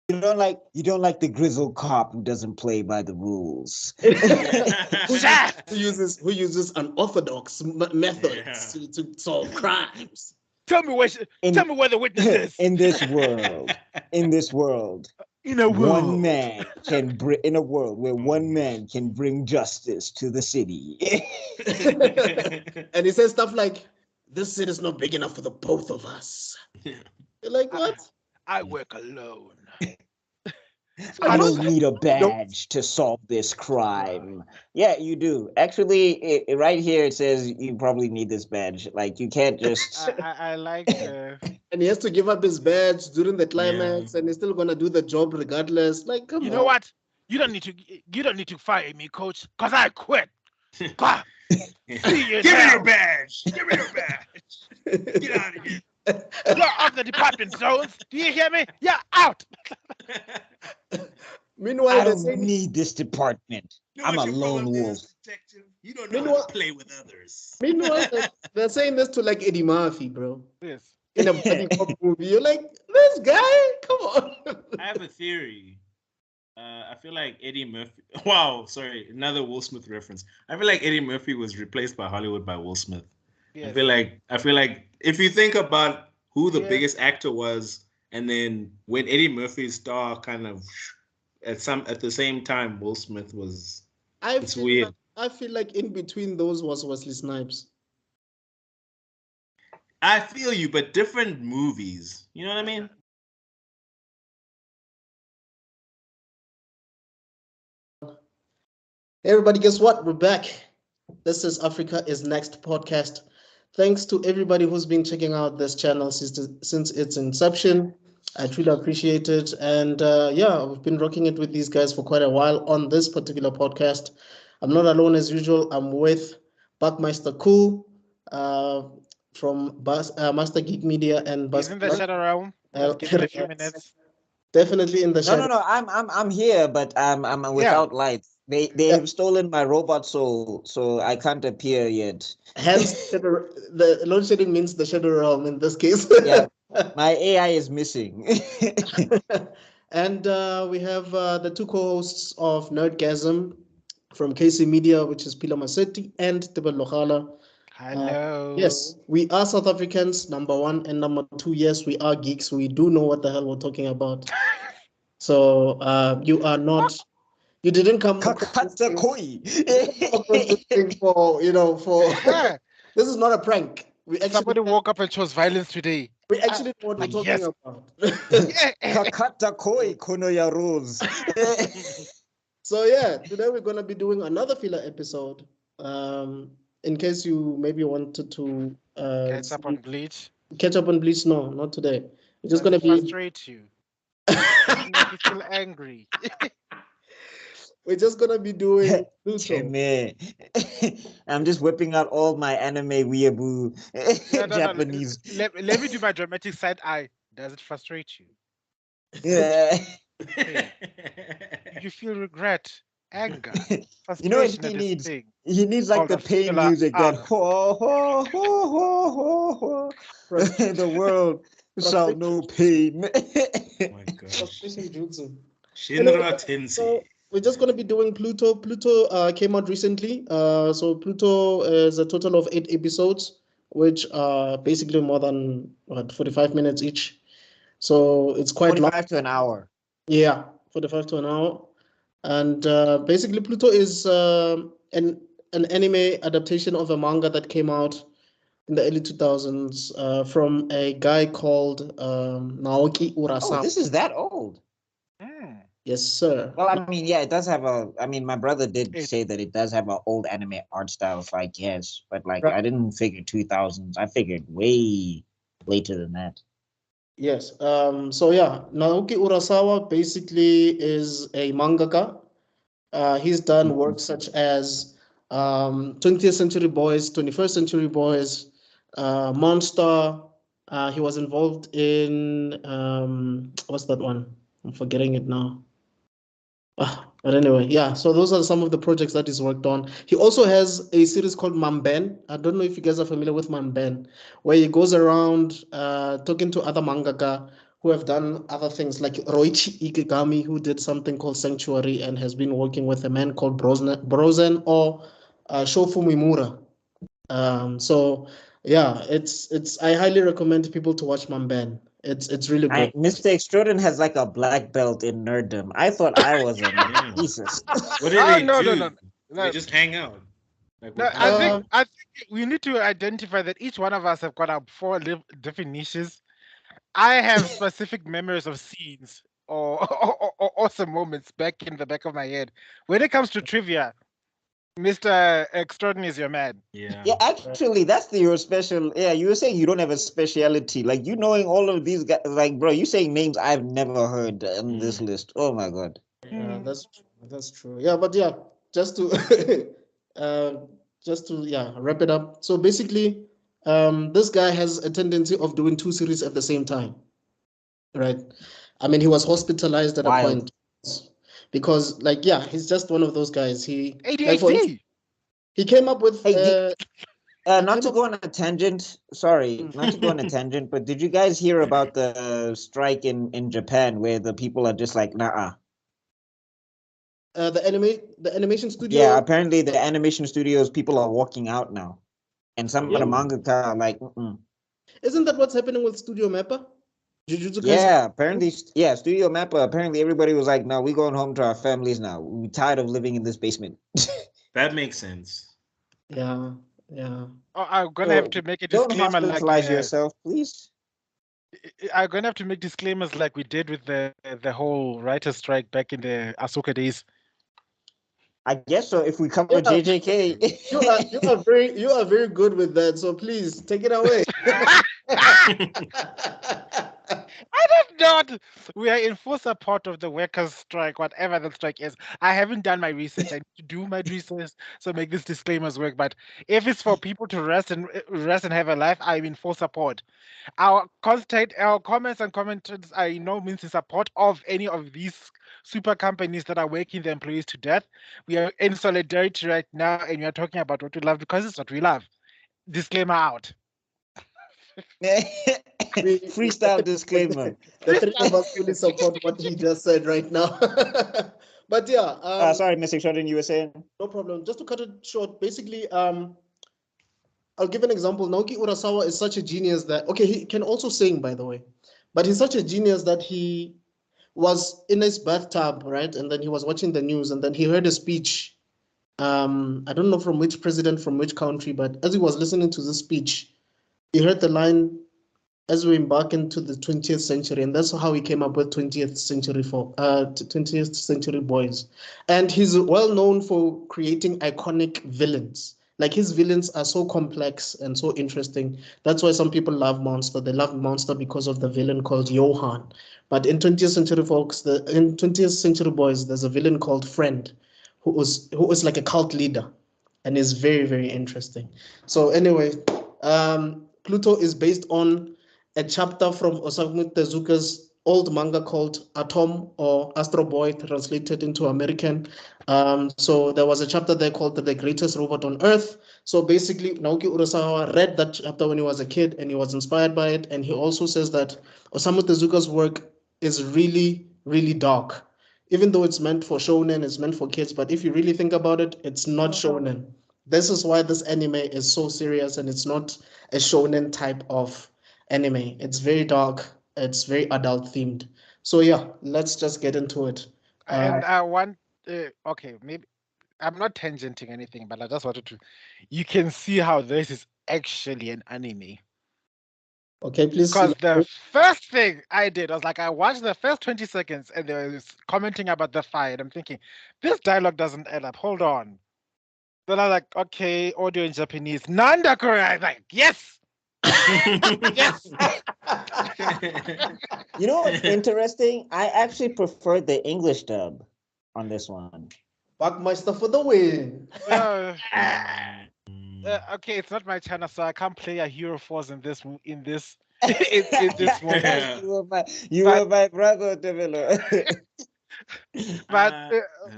You don't like the grizzled cop who doesn't play by the rules. who uses unorthodox methods to solve crimes. Tell me where the witness is. In this world, In a one world. man can bring in a world where one man can bring justice to the city. And he says stuff like, "This city is not big enough for the both of us." You're like, what? I work alone. I don't need a badge to solve this crime. Yeah, you do. Actually, right here it says you probably need this badge. Like you can't just. I like the. And he has to give up his badge during the climax, and he's still gonna do the job regardless. Like, come on. You know what? You don't need to fire me, coach, cause I quit. Give me your badge. Give me your badge. Get out of here. You're off the department, Jones. Do you hear me? You're out. Meanwhile, I don't need this department. I'm a lone wolf. Detective. You don't know how to play with others. Meanwhile, they're saying this to like Eddie Murphy, bro. Yes. In a buddy cop movie, you're like, this guy, come on. I have a theory. I feel like Eddie Murphy. Wow, sorry, another Will Smith reference. I feel like Eddie Murphy was replaced by Hollywood by Will Smith. Yes. I feel like if you think about who the biggest actor was, and then when Eddie Murphy's star kind of at the same time Will Smith was. It's weird. I feel like in between those was Wesley Snipes. I feel you, but different movies. You know what I mean? Hey everybody, guess what? We're back. This is Africa is Next podcast. Thanks to everybody who's been checking out this channel since its inception. I truly appreciate it. And we've been rocking it with these guys for quite a while on this particular podcast. I'm not alone as usual. I'm with Buckmeister Cool from Master Geek Media and He's in the shadow realm. Give it a few minutes. Definitely in the shadow. No. I'm here, but I'm without light. They have stolen my robot soul, so I can't appear yet. Hence, the load shedding means the shadow realm in this case. Yeah, my AI is missing. And we have the two co-hosts of Nerdgasm from KC Media, which is Pila Masetti and Tebel Logala. Hello. Yes, we are South Africans, number one, and number two, yes, we are geeks. We do know what the hell we're talking about. So you are not. You didn't come across this thing for this is not a prank. Somebody woke up and chose violence today. We actually know what we're talking about. So yeah, today we're gonna be doing another filler episode. In case you maybe wanted to catch up on Bleach. Catch up on Bleach, no, not today. It's just gonna frustrate you. Make you feel angry. We're just gonna be doing PLUTO. I'm just whipping out all my anime weeaboo Japanese. Let me do my dramatic side eye. Does it frustrate you? Yeah. You feel regret, anger. You know what he needs? He needs like the pain music that the world shall know pain. Oh my God. Shinra Tensei. We're just going to be doing PLUTO. PLUTO came out recently. So PLUTO is a total of 8 episodes, which are basically more than 45 minutes each. So it's quite 45 to an hour. Yeah, 45 to an hour. And basically PLUTO is an anime adaptation of a manga that came out in the early 2000s from a guy called Naoki Urasawa. Oh, this is that old. Yes, sir. Well, I mean, yeah, it does have my brother did say that it does have an old anime art style, so I guess. But, like, I didn't figure 2000s. I figured way later than that. Yes. So, yeah, Naoki Urasawa basically is a mangaka. He's done work such as 20th Century Boys, 21st Century Boys, Monster. He was involved in, what's that one? I'm forgetting it now. But anyway, yeah, so those are some of the projects that he's worked on. He also has a series called Mamben. I don't know if you guys are familiar with Mamben, where he goes around talking to other mangaka who have done other things, like Roichi Ikegami, who did something called Sanctuary and has been working with a man called Brozen or Shofu Mimura. So yeah, it's I highly recommend people to watch Mamban. It's really good. Mr. Extraordin has like a black belt in nerddom. I thought I was a nerd. Jesus. What do they no, do? no, no, They no. just hang out. Like, No, what I kind of- think we need to identify that each one of us have got our four different niches. I have specific memories of scenes or, or awesome moments back in the back of my head. When it comes to trivia, Mr. Extraordinary is your man. Yeah. Yeah, actually, that's your special. Yeah, you were saying you don't have a speciality. Like, you knowing all of these guys, like, bro, you saying names I've never heard on this list. Oh my God. Yeah, that's true. Yeah, but yeah, just to wrap it up. So basically, this guy has a tendency of doing two series at the same time, right? I mean, he was hospitalized at a point because, like, yeah, he's just one of those guys. He ADHD. He came up with not to go on a tangent. Sorry, not to go on a tangent, but did you guys hear about the strike in Japan where the people are just like, nah? The animation studio. Yeah, apparently the animation studios people are walking out now, and some of the mangaka are like, Isn't that what's happening with Studio Mappa? Yeah, apparently, yeah, Studio Mappa. Apparently, everybody was like, "No, we're going home to our families now. We're tired of living in this basement." That makes sense. Yeah. Oh, I'm gonna have to make a disclaimer. Don't hospitalize yourself, please. I'm gonna have to make disclaimers like we did with the whole writer's strike back in the Ahsoka days. I guess so. If we cover JJK, you are very good with that. So please take it away. I don't know. We are in full support of the workers' strike, whatever the strike is. I haven't done my research. I need to do my research, so make these disclaimers work. But if it's for people to rest and have a life, I'm in full support. Our comments and comments are in no means in support of any of these super companies that are working their employees to death. We are in solidarity right now, and we are talking about what we love because it's what we love. Disclaimer out. Freestyle disclaimer. The three of us fully support what he just said right now. But yeah. Sorry, Mr. Sheldon, you were saying? No problem. Just to cut it short, basically, I'll give an example. Naoki Urasawa is such a genius that, okay, he can also sing, by the way, but he's such a genius that he was in his bathtub, right? And then he was watching the news, and then he heard a speech. I don't know from which president, from which country, but as he was listening to the speech, he heard the line, "As we embark into the 20th century," and that's how he came up with 20th century boys. And he's well known for creating iconic villains. Like, his villains are so complex and so interesting. That's why some people love Monster. They love Monster because of the villain called Johan. But in 20th century in 20th century boys, there's a villain called Friend, who is like a cult leader, and is very, very interesting. So anyway, PLUTO is based on a chapter from Osamu Tezuka's old manga called Atom, or Astro Boy, translated into American. So there was a chapter there called The Greatest Robot on Earth. So basically, Naoki Urasawa read that chapter when he was a kid, and he was inspired by it. And he also says that Osamu Tezuka's work is really, really dark. Even though it's meant for shonen, it's meant for kids, but if you really think about it, it's not shonen. This is why this anime is so serious, and it's not a shonen type of anime. It's very dark. It's very adult themed. So yeah, let's just get into it. And I want, okay, maybe I'm not tangenting anything, but I just wanted to. You can see how this is actually an anime. Okay, please. Because the first thing I did, I was like, I watched the first 20 seconds, and they was commenting about the fight. I'm thinking, this dialogue doesn't add up. Hold on. Then I'm like, okay, audio in Japanese. Nanda Korea. I'm like, yes. Yes. You know what's interesting? I actually prefer the English dub on this one. Backmeister for the win. Okay, it's not my channel, so I can't play a Hero Force in this in this moment. You were my brother, Devilo. But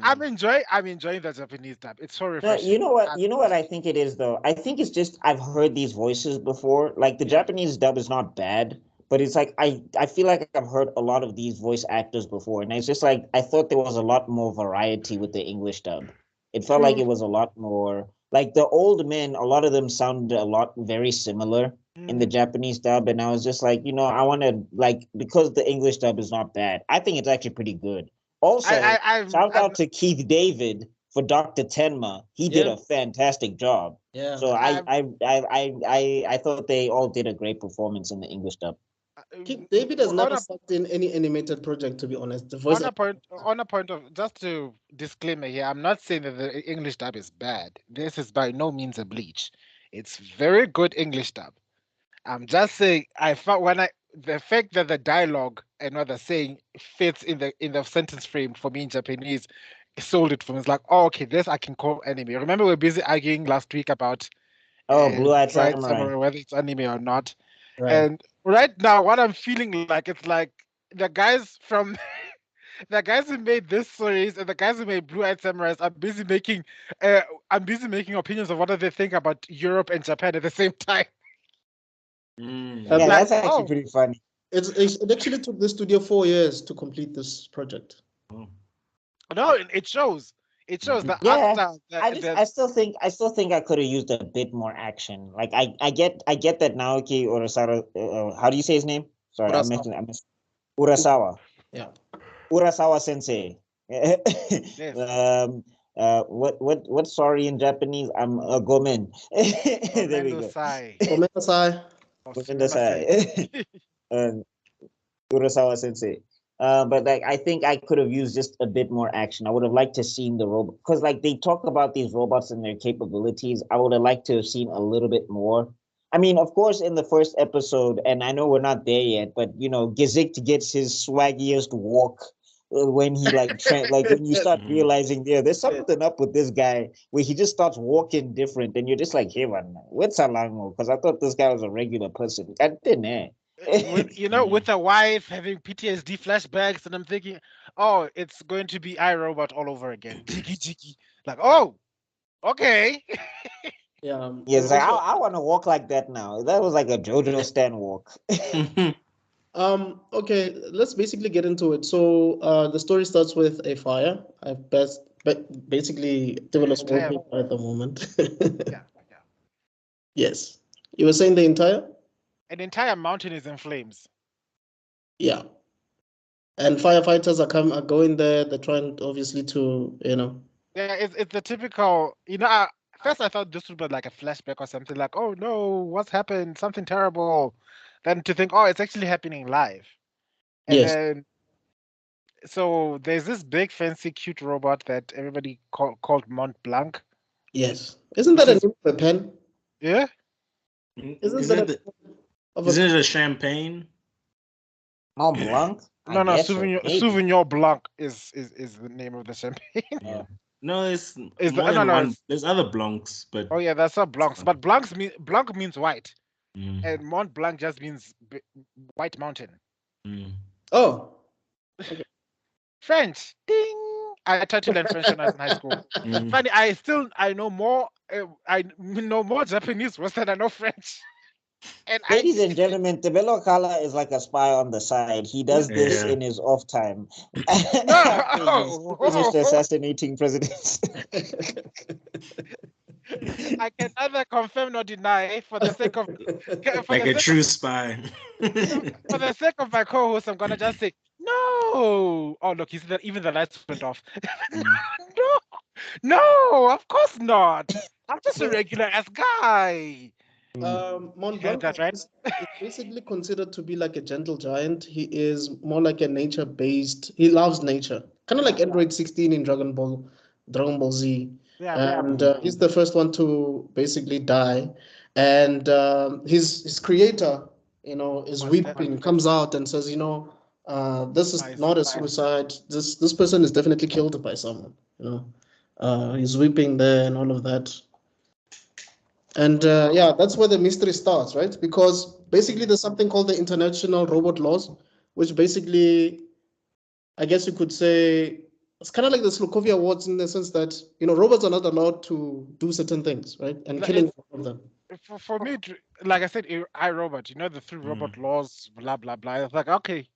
I'm enjoying the Japanese dub. It's so refreshing. You know what I think it is though? I think it's just I've heard these voices before. Like, the Japanese dub is not bad, but it's like I feel like I've heard a lot of these voice actors before, and it's just like I thought there was a lot more variety with the English dub. It felt like it was a lot more like the old men. A lot of them sounded a lot very similar in the Japanese dub, and I was just like, I want to like because the English dub is not bad. I think it's actually pretty good. Also, shout out to Keith David for Dr. Tenma. He did a fantastic job. Yeah. So I thought they all did a great performance in the English dub. David has never sucked in any animated project, to be honest. The voice on a point of just to disclaimer here, I'm not saying that the English dub is bad. This is by no means a bleach. It's very good English dub. I'm just saying I found the fact that the dialogue and what they're saying fits in the sentence frame for me in Japanese sold it for me. It's like, oh, okay, this I can call anime. Remember we were busy arguing last week about Blue-Eyed Samurai, whether it's anime or not. Right. And right now, what I'm feeling like, it's like the guys from the guys who made this series and the guys who made Blue-Eyed Samurai are busy making I'm busy making opinions of what they think about Europe and Japan at the same time. Yeah, that's actually pretty funny. It actually took the studio 4 years to complete this project. No, it shows. It shows the I still think I could have used a bit more action. Like I get that Naoki Urasawa. How do you say his name? Sorry, I missed Urasawa. Yeah, Urasawa Sensei. Yes. What sorry in Japanese? I'm a gomen. There we go. Urasawa Sensei. But like I think I could have used just a bit more action. I would have liked to seen the robot because like they talk about these robots and their capabilities. I would have liked to have seen a little bit more. I mean, of course, in the first episode, and I know we're not there yet, but Gizict gets his swaggiest walk when he like when you start realizing there's something up with this guy where he just starts walking different, and you're just like, hey man, what's Alango? Because I thought this guy was a regular person. I didn't. With a wife having PTSD flashbacks, and I'm thinking, oh, it's going to be iRobot all over again. Jiggy. Like, oh, okay. Yeah. Yes, like, I want to walk like that now. That was like a JoJo Stan walk. Okay, let's basically get into it. So the story starts with a fire. Basically develops working at the moment. Yeah. Yes. You were saying the entire? An entire mountain is in flames. Yeah. And firefighters are going there. They're trying obviously to, Yeah, it's the typical, first I thought this would be like a flashback or something, like, oh no, what's happened? Something terrible. Then to think, oh, it's actually happening live. And then, so there's this big, fancy, cute robot that everybody called Mont Blanc. Yes. Isn't that a name of a pen? Yeah. Isn't it a champagne? Mont Blanc? No, Sauvignon Blanc is the name of the champagne. Yeah. No, there's other Blancs, but oh yeah, that's a Blancs. But Blanc means white, and Mont Blanc just means white mountain. Oh, okay. French. Ding. I tried to learn French when I was in high school. Funny, I know more. I know more Japanese words than I know French. And ladies and gentlemen, Tebelo Kala is like a spy on the side. He does this in his off time. Finished assassinating presidents. I can neither confirm nor deny for the sake of a true spy. For the sake of my co-host, I'm gonna just say no. Oh look, even the lights went off. No, of course not. I'm just a regular ass guy. Mont Blanc is basically considered to be like a gentle giant. He is more like a nature-based. He loves nature, kind of like Android 16 in Dragon Ball Z. And he's the first one to basically die. And his creator, is weeping, comes out and says, this is not a suicide. This person is definitely killed by someone. He's weeping there and all of that. And that's where the mystery starts, right? Because basically there's something called the International Robot Laws, which basically, I guess you could say, it's kind of like the Slokovia Awards in the sense that, robots are not allowed to do certain things, right? And killing of them. For me, like I said, iRobot. You know the three robot laws, blah blah blah. It's like okay,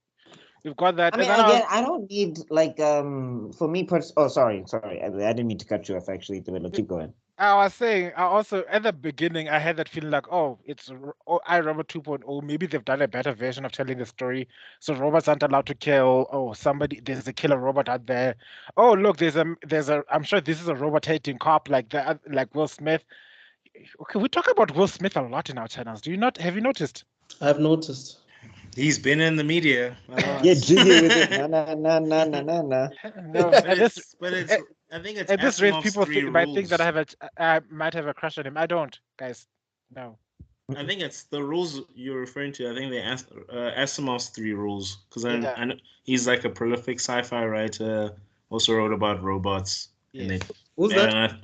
we've got that. I mean, again, I don't need like for me. Oh, sorry. I didn't mean to cut you off. Actually, keep going. I was saying, I also at the beginning, I had that feeling like, oh, it's iRobot 2.0. Maybe they've done a better version of telling the story. So robots aren't allowed to kill. Oh, there's a killer robot out there. Oh, look, there's a. I'm sure this is a robot hating cop like that, like Will Smith. Okay, we talk about Will Smith a lot in our channels. Have you noticed? I've noticed. He's been in the media. Yeah, jiggy with it. No. No, but it's. I think it's. At this rate, people might think that I might have a crush on him. I don't, guys. No. I think it's the rules you're referring to. I think they Asimov's 3 rules, because I know he's like a prolific sci-fi writer. Also wrote about robots. Yes. Who's that?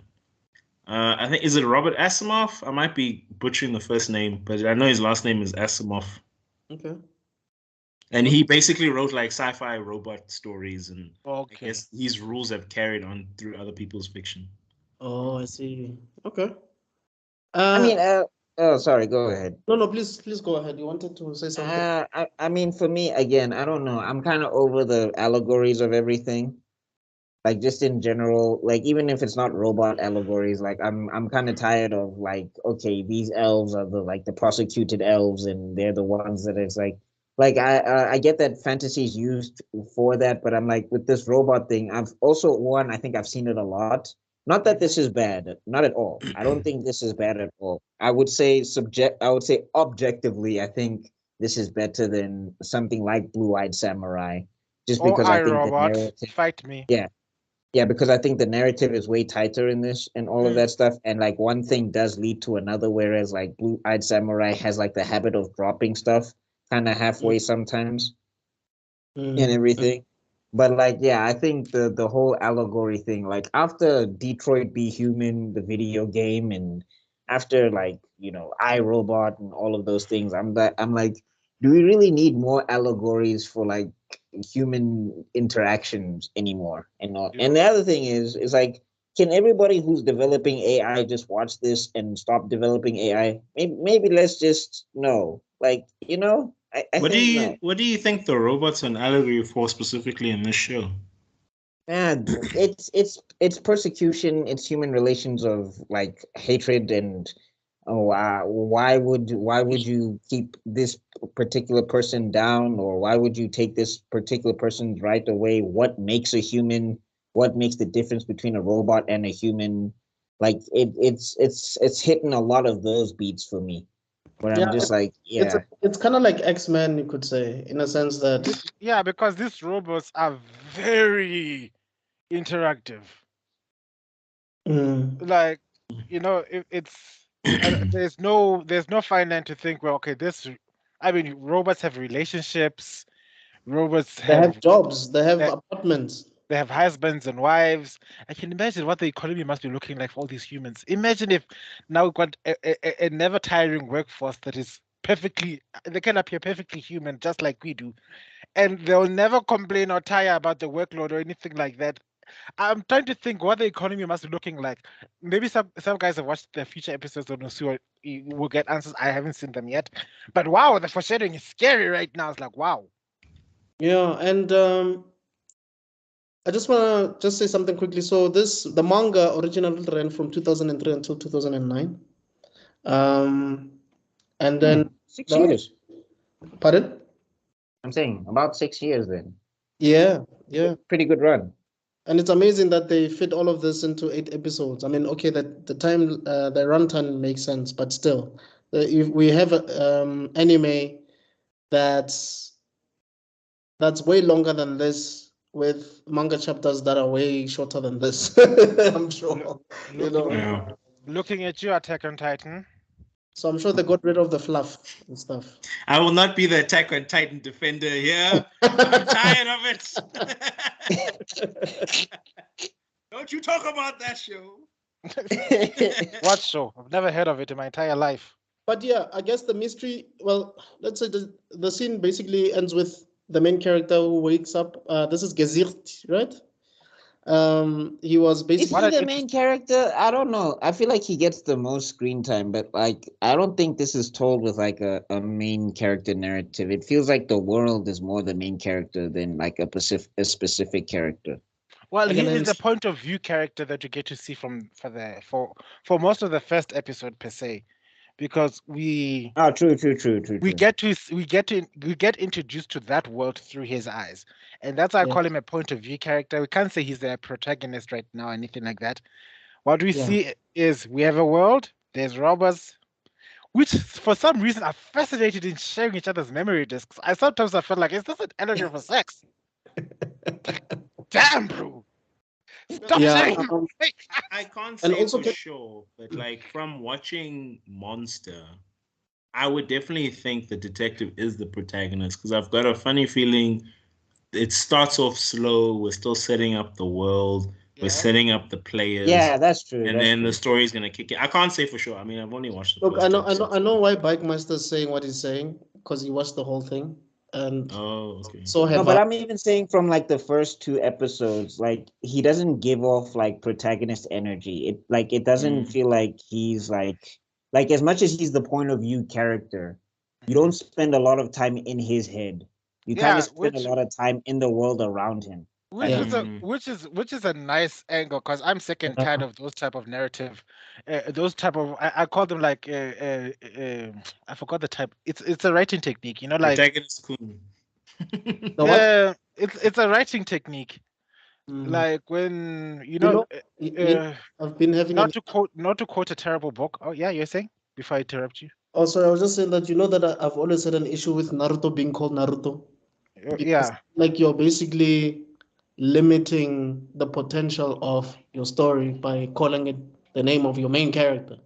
I think, is it Robert Asimov? I might be butchering the first name, but I know his last name is Asimov. Okay. And he basically wrote like sci-fi robot stories, and I guess these rules have carried on through other people's fiction. Oh, I see. Okay. I mean, oh, sorry. Go ahead. No, please go ahead. You wanted to say something? I mean, for me, again, I don't know. I'm kind of over the allegories of everything. Like just in general, like even if it's not robot allegories, like I'm kind of tired of like, okay, these elves are the prosecuted elves, and they're the ones that it's like I get that fantasy is used for that, but I'm like with this robot thing, I think I've seen it a lot. Not that this is bad, not at all. I don't think this is bad at all. I would say objectively, I think this is better than something like Blue-Eyed Samurai, just because I think the narrative, fight me. Yeah, because I think the narrative is way tighter in this and all of that stuff. And like one thing does lead to another, whereas like Blue-Eyed Samurai has like the habit of dropping stuff kind of halfway sometimes and everything. But like, yeah, I think the whole allegory thing, like after Detroit Be Human, the video game, and after like, iRobot and all of those things, I'm like, do we really need more allegories for like human interactions anymore? And the other thing is like, can everybody who's developing AI just watch this and stop developing AI? Maybe let's just like, What do you think the robots an allegory for specifically in this show? And it's persecution, it's human relations of like hatred and why would you keep this particular person down, or why would you take this particular person's right away? What makes a human? What makes the difference between a robot and a human? Like it's hitting a lot of those beats for me. But I'm just like, it's kind of like X-Men, you could say, in a sense that because these robots are very interactive. Like, there's no fine line to think, well, okay, robots have relationships, robots have jobs, they have apartments, they have husbands and wives. I can imagine what the economy must be looking like for all these humans. Imagine if now we've got a never tiring workforce that is they can appear perfectly human, just like we do, and they'll never complain or tire about the workload or anything like that. I'm trying to think what the economy must be looking like. Maybe some guys have watched the future episodes of Nosua. We'll get answers. I haven't seen them yet. But wow, the foreshadowing is scary right now. It's like, wow. Yeah, and I just want to say something quickly. So the manga originally ran from 2003 until 2009. And then 6 years. Pardon? I'm saying about 6 years then. Yeah. Pretty good run. And it's amazing that they fit all of this into 8 episodes. I mean, okay, that the runtime makes sense, but still, if we have anime that's way longer than this, with manga chapters that are way shorter than this, I'm sure. Looking at you, Attack on Titan. So I'm sure they got rid of the fluff and stuff. I will not be the Attack on Titan defender here. I'm tired of it. Don't you talk about that show. What show? I've never heard of it in my entire life. But yeah, I guess the mystery, well, let's say the scene basically ends with the main character who wakes up. This is Gesicht, right? He was Is basically he the main character? I don't know. I feel like he gets the most screen time, but like I don't think this is told with like a main character narrative. It feels like the world is more the main character than like a specific character. Well, I he can is the answer. point of view character that you get to see for most of the first episode per se, because Oh, true. we get introduced to that world through his eyes, and that's why I Yeah, call him a point of view character. We can't say he's the protagonist right now, or anything like that. What we yeah. see is we have a world. There's robbers, which for some reason are fascinated in sharing each other's memory disks. I sometimes I feel like, is this an allegory for sex? Damn, bro. Stop Yeah, sharing. I can't and say also for sure, but like from watching Monster, I would definitely think the detective is the protagonist because I've got a funny feeling it starts off slow. We're still setting up the world. We're Yeah. setting up the players. Yeah, that's true. And That's then the true. story is gonna kick in. I can't say for sure. I mean, I've only watched the look, first two episodes. I know why Bike Master is saying what he's saying because he watched the whole thing, and Oh, okay. so No, have but I. I'm even saying from like the first two episodes, like he doesn't give off like protagonist energy. It doesn't Mm. feel like he's like as much as he's the point of view character, you don't spend a lot of time in his head. You kind Yeah, of spend a lot of time in the world around him. which Yeah. is a Mm. which is a nice angle because I'm sick and tired of those type of narrative, those type of I call them like I forgot the type. It's a writing technique, you know, like Protagonist Kun. The what? it's a writing technique. Mm. Like when You know, I've been having an. not to quote a terrible book. Oh yeah, you're saying before I interrupt you. Also, I was just saying that you know that I've always had an issue with Naruto being called Naruto because Yeah. like you're basically limiting the potential of your story by calling it the name of your main character.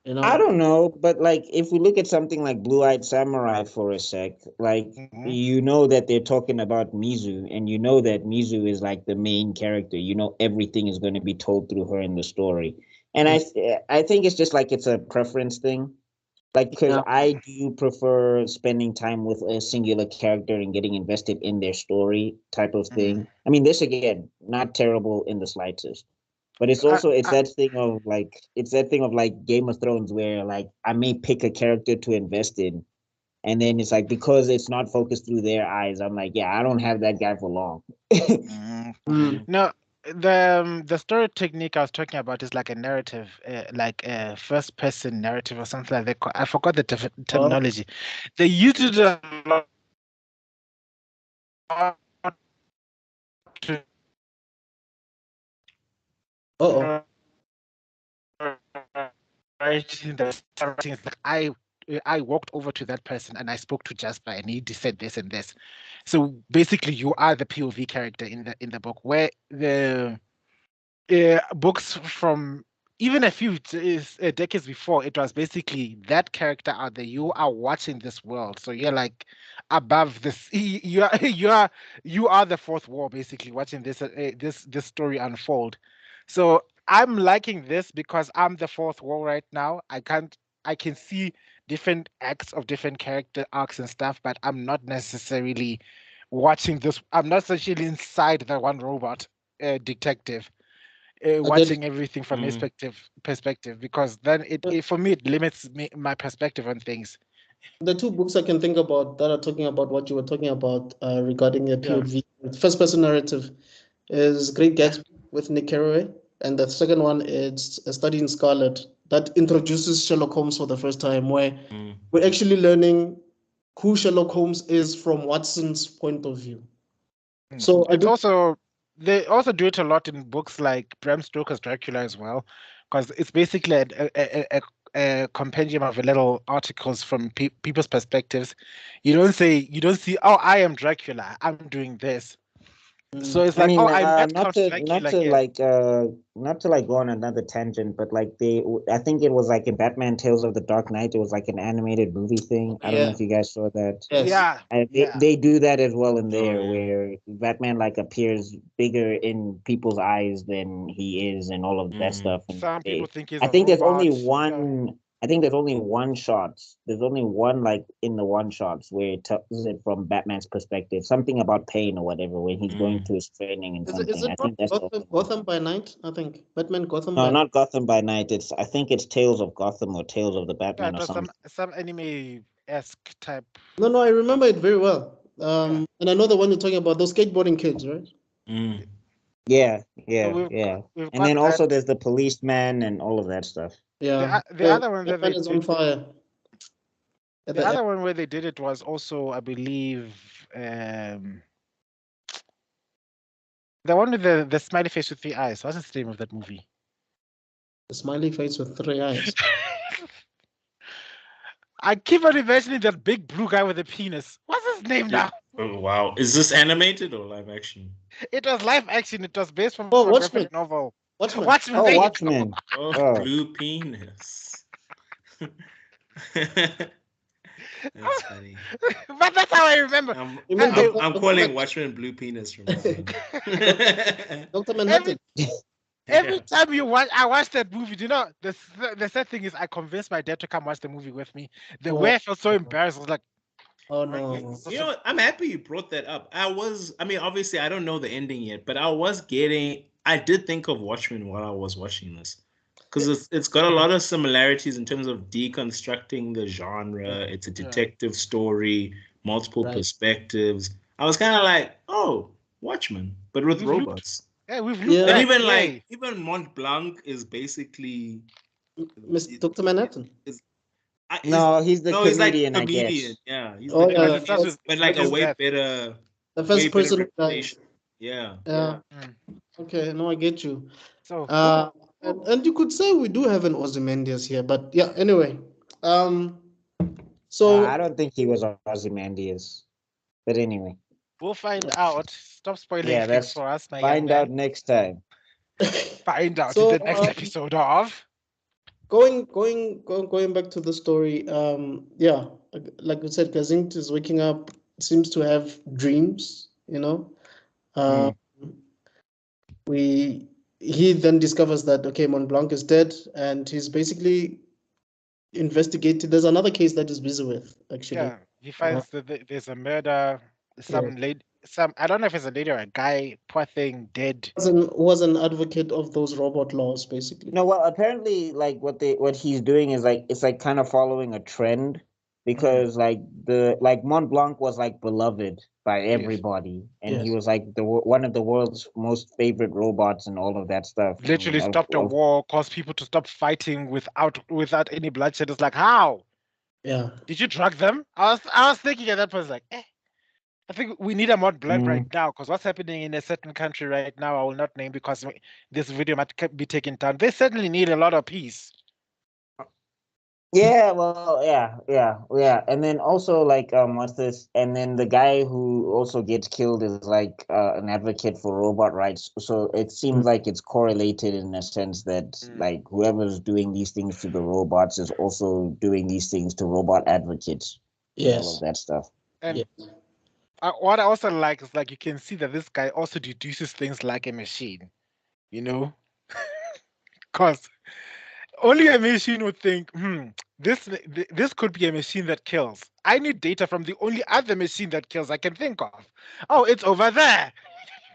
You I know, don't know, but like if we look at something like Blue Eyed Samurai for a sec, like Mhm. you know that they're talking about Mizu, and you know that Mizu is like the main character. You know everything is going to be told through her in the story, and yeah, I think it's just like it's a preference thing. Like because yeah, I do prefer spending time with a singular character and getting invested in their story type of Mhm. thing. I mean, this again, not terrible in the slightest. But I, it's I, that thing of like Game of Thrones where like I may pick a character to invest in, and then it's like because it's not focused through their eyes, I'm like, yeah, I don't have that guy for long. Mhm. mm, No, the story technique I was talking about is like a narrative, like a first person narrative or something like that. I forgot the oh, terminology. They used it a lot to oh, writing the things like I walked over to that person and I spoke to Jasper and he said this and this. So basically, you are the POV character in the book, where the books from even a few decades before, it was basically that character out there. You are watching this world, so you're like above this. You are you are the fourth wall, basically watching this story unfold. So I'm liking this because I'm the fourth wall right now. I can see different acts of different character arcs and stuff, but I'm not necessarily watching this. I'm not necessarily inside the one robot detective I get it. watching everything from his Mm. perspective, because then But for me it limits my perspective on things. the two books I can think about that are talking about what you were talking about regarding a Yeah. POV, first person narrative, is Great Yeah. Gatsby with Nick Carraway, and the second one is A Study in Scarlet that introduces Sherlock Holmes for the first time, where Mm. we're actually learning who Sherlock Holmes is from Watson's point of view. So I It's do. also they also do it a lot in books like Bram Stoker's Dracula as well, because it's basically a compendium of little articles from people's perspectives. You don't see, oh, I am Dracula, I'm doing this. So it's I like, oh, mean, I met Count Dracula here. not to like go on another tangent, but like I think it was like in Batman Tales of the Dark Knight, it was like an animated movie thing. I don't know Yeah. if you guys saw that. Yes. Yeah, They yeah. they do that as well in Oh there, yeah. where Batman like appears bigger in people's eyes than he is, and all of that Mm. stuff. And Some people think he's I a think there's only robot. Yeah. one. I think there's only one shot. There's only one like in the one shots where it tells it from Batman's perspective, something about pain or whatever when he's going to his training and something. Is it I not think that's the only one. Gotham by Night? I think Batman Gotham No, by not Gotham by Night. I think it's Tales of Gotham or Tales of the Yeah, Batman it or was something. some anime-esque type. No, I remember it very well. And I know the one you're talking about, those skateboarding kids, right? Mm. Yeah, we've yeah. we've And got then also that. there's the policeman and all of that stuff. Yeah. The other one that Batman they is on did, fire. At the the end. other one where they did it was also, I believe, the one with the smiley face with the eyes. What's the name of that movie? The smiley face with 3 eyes. I keep on imagining that big blue guy with a penis. What's his name now? Oh, wow. Is this animated or live action? It was live action. It was based from Oh, a Watchmen. graphic novel. Watchmen. Watchmen. Oh, there you go. Watchmen. Oh, Oh. blue penis. That's funny. But that's how I remember. You mean I'm calling Watchmen blue penis from now on. Dr. Manhattan. Every time I watch that movie, you know, the sad thing is I convinced my dad to come watch the movie with me. The way I felt so embarrassed, I was like, Oh no. You know what? I'm happy you brought that up. I mean, obviously, I don't know the ending yet, but I did think of Watchmen while I was watching this. Because it's got a lot of similarities in terms of deconstructing the genre. It's a detective story, multiple perspectives. I was kind of like, oh, Watchmen, but with robots. we've Yeah. looked And back, even Mont Blanc is basically Dr. Manhattan. No, he's the he's like a comedian, I comedian. guess. Yeah, he's Oh, the yeah, comedian, that's- but like a that's way that. better, The way first better person who died. reputation. Yeah. Yeah. Mm. Okay, no, I get you. So And you could say we do have an Ozymandias here, but yeah, anyway. So I don't think he was Ozymandias. But anyway. we'll find out. Stop spoiling Yeah, things that's for us, my young find man. out next time. Find out So, in the next episode of. going back to the story, yeah, like we said, Gazint is waking up, seems to have dreams, you know. He then discovers that okay, Mont Blanc is dead, and he's basically investigated. There's another case that he's busy with, actually. Yeah, he finds that there's a murder. Some lady, I don't know if it's a lady or a guy. Poor thing, dead. Was an advocate of those robot laws, basically. No, well, apparently, like what he's doing is like it's like kind of following a trend because like Mont Blanc was like beloved by everybody, and he was like one of the world's most favorite robots and all of that stuff. Literally stopped a war, caused people to stop fighting without any bloodshed. It's like, how? Yeah. Did you drug them? I was thinking at that point, like, I think we need a Mont Blanc right now, because what's happening in a certain country right now, I will not name because this video might be taken down. They certainly need a lot of peace. Yeah, well, yeah. And then also like what's this? And then the guy who also gets killed is like an advocate for robot rights. So it seems like it's correlated in a sense that like whoever's doing these things to the robots is also doing these things to robot advocates. Yes. All of that stuff. And what I also like is like you can see that this guy also deduces things like a machine, you know, because only a machine would think, this could be a machine that kills. I need data from the only other machine that kills I can think of. Oh, it's over there.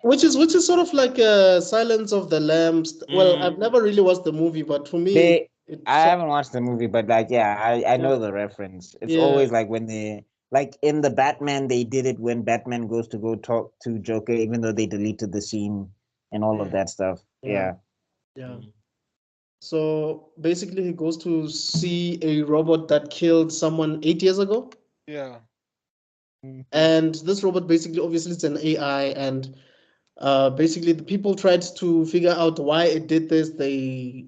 Which is sort of like a Silence of the Lambs. Well, I've never really watched the movie, but for me, I haven't watched the movie, but like, yeah, I know the reference. It's always like when they, like in the Batman, they did it when Batman goes to go talk to Joker, even though they deleted the scene and all of that stuff. Yeah. So basically, he goes to see a robot that killed someone 8 years ago. Yeah. And this robot basically, obviously, it's an AI, and basically the people tried to figure out why it did this. They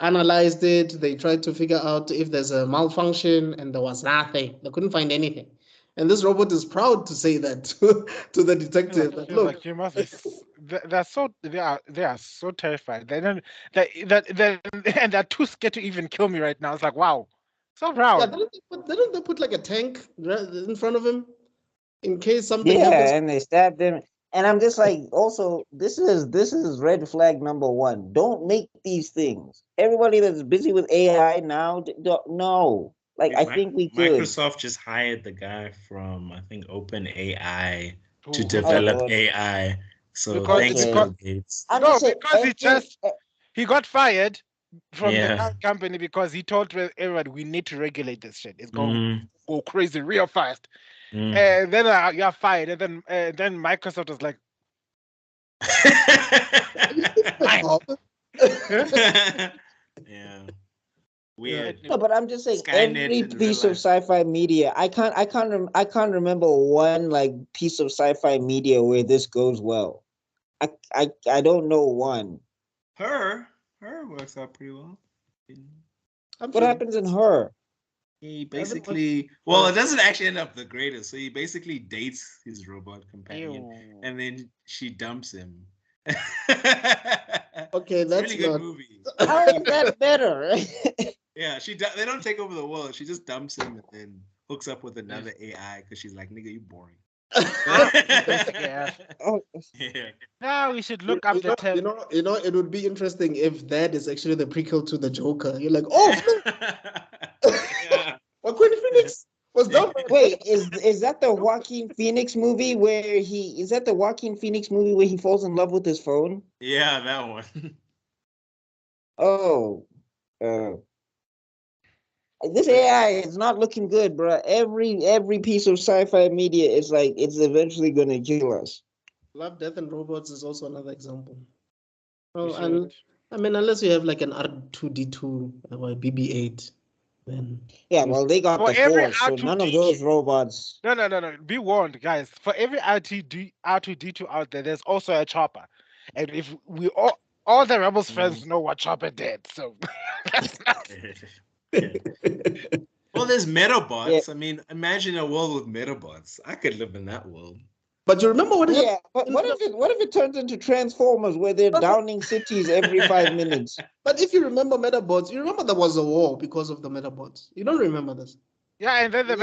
analyzed it. They tried to figure out if there's a malfunction, and there was nothing. They couldn't find anything. And this robot is proud to say that to the detective. Look, like you must be. They are so terrified. And they're too scared to even kill me right now. It's like, wow, so proud. Yeah, didn't they put like a tank in front of him in case something happens? Yeah, and they stabbed him. And I'm just like, also, this is red flag number one. Don't make these things. Everybody that's busy with AI now, no. Like, I think we could. Microsoft just hired the guy from, I think, OpenAI to Who? develop Lord. AI. So Because thanks, Okay. Bill Gates. I'm no, just saying, because he got fired from the Yeah. current company because he told everyone we need to regulate this shit. It's going Mhm. to go crazy real fast. Mm. And then you're fired, and then Microsoft was like, Yeah. Weird. no, but I'm just saying, Skynet every in real piece of life. sci-fi media, I can't remember one like piece of sci-fi media where this goes well. I don't know one. Her works out pretty well. What happens in her? He basically, well, it doesn't actually end up the greatest. So he basically dates his robot companion, ew. and then she dumps him. Okay, It's a that's really good not. movie. How is that better? Yeah, they don't take over the world. She just dumps him and then hooks up with another AI because she's like, "Nigga, you boring." Yeah. Oh, Yeah. Now we should look up the term. It would be interesting if that is actually the prequel to the Joker. You're like, oh, Yeah. Joaquin Phoenix was done. wait, is that the Joaquin Phoenix movie where he falls in love with his phone? Yeah, that one. Oh, this AI is not looking good, bro. Every piece of sci-fi media is like it's eventually gonna kill us. Love, Death, and Robots is also another example. We Well, should- and I mean, unless you have like an R2D2 or a BB8, then Yeah, well, they got For the every Force, so none of R2D2 those robots. No. Be warned, guys. For every R2D2 out there, there's also a chopper. And if we all the Rebels fans know what Chopper did, so that's not Yeah. Well, there's Metabots. Yeah. I mean, imagine a world with Metabots. I could live in that world. But you remember what happened? Yeah, but what if it turns into Transformers where they're downing cities every 5 minutes? But if you remember Metabots, you remember there was a war because of the Metabots. You don't remember this? yeah, and then the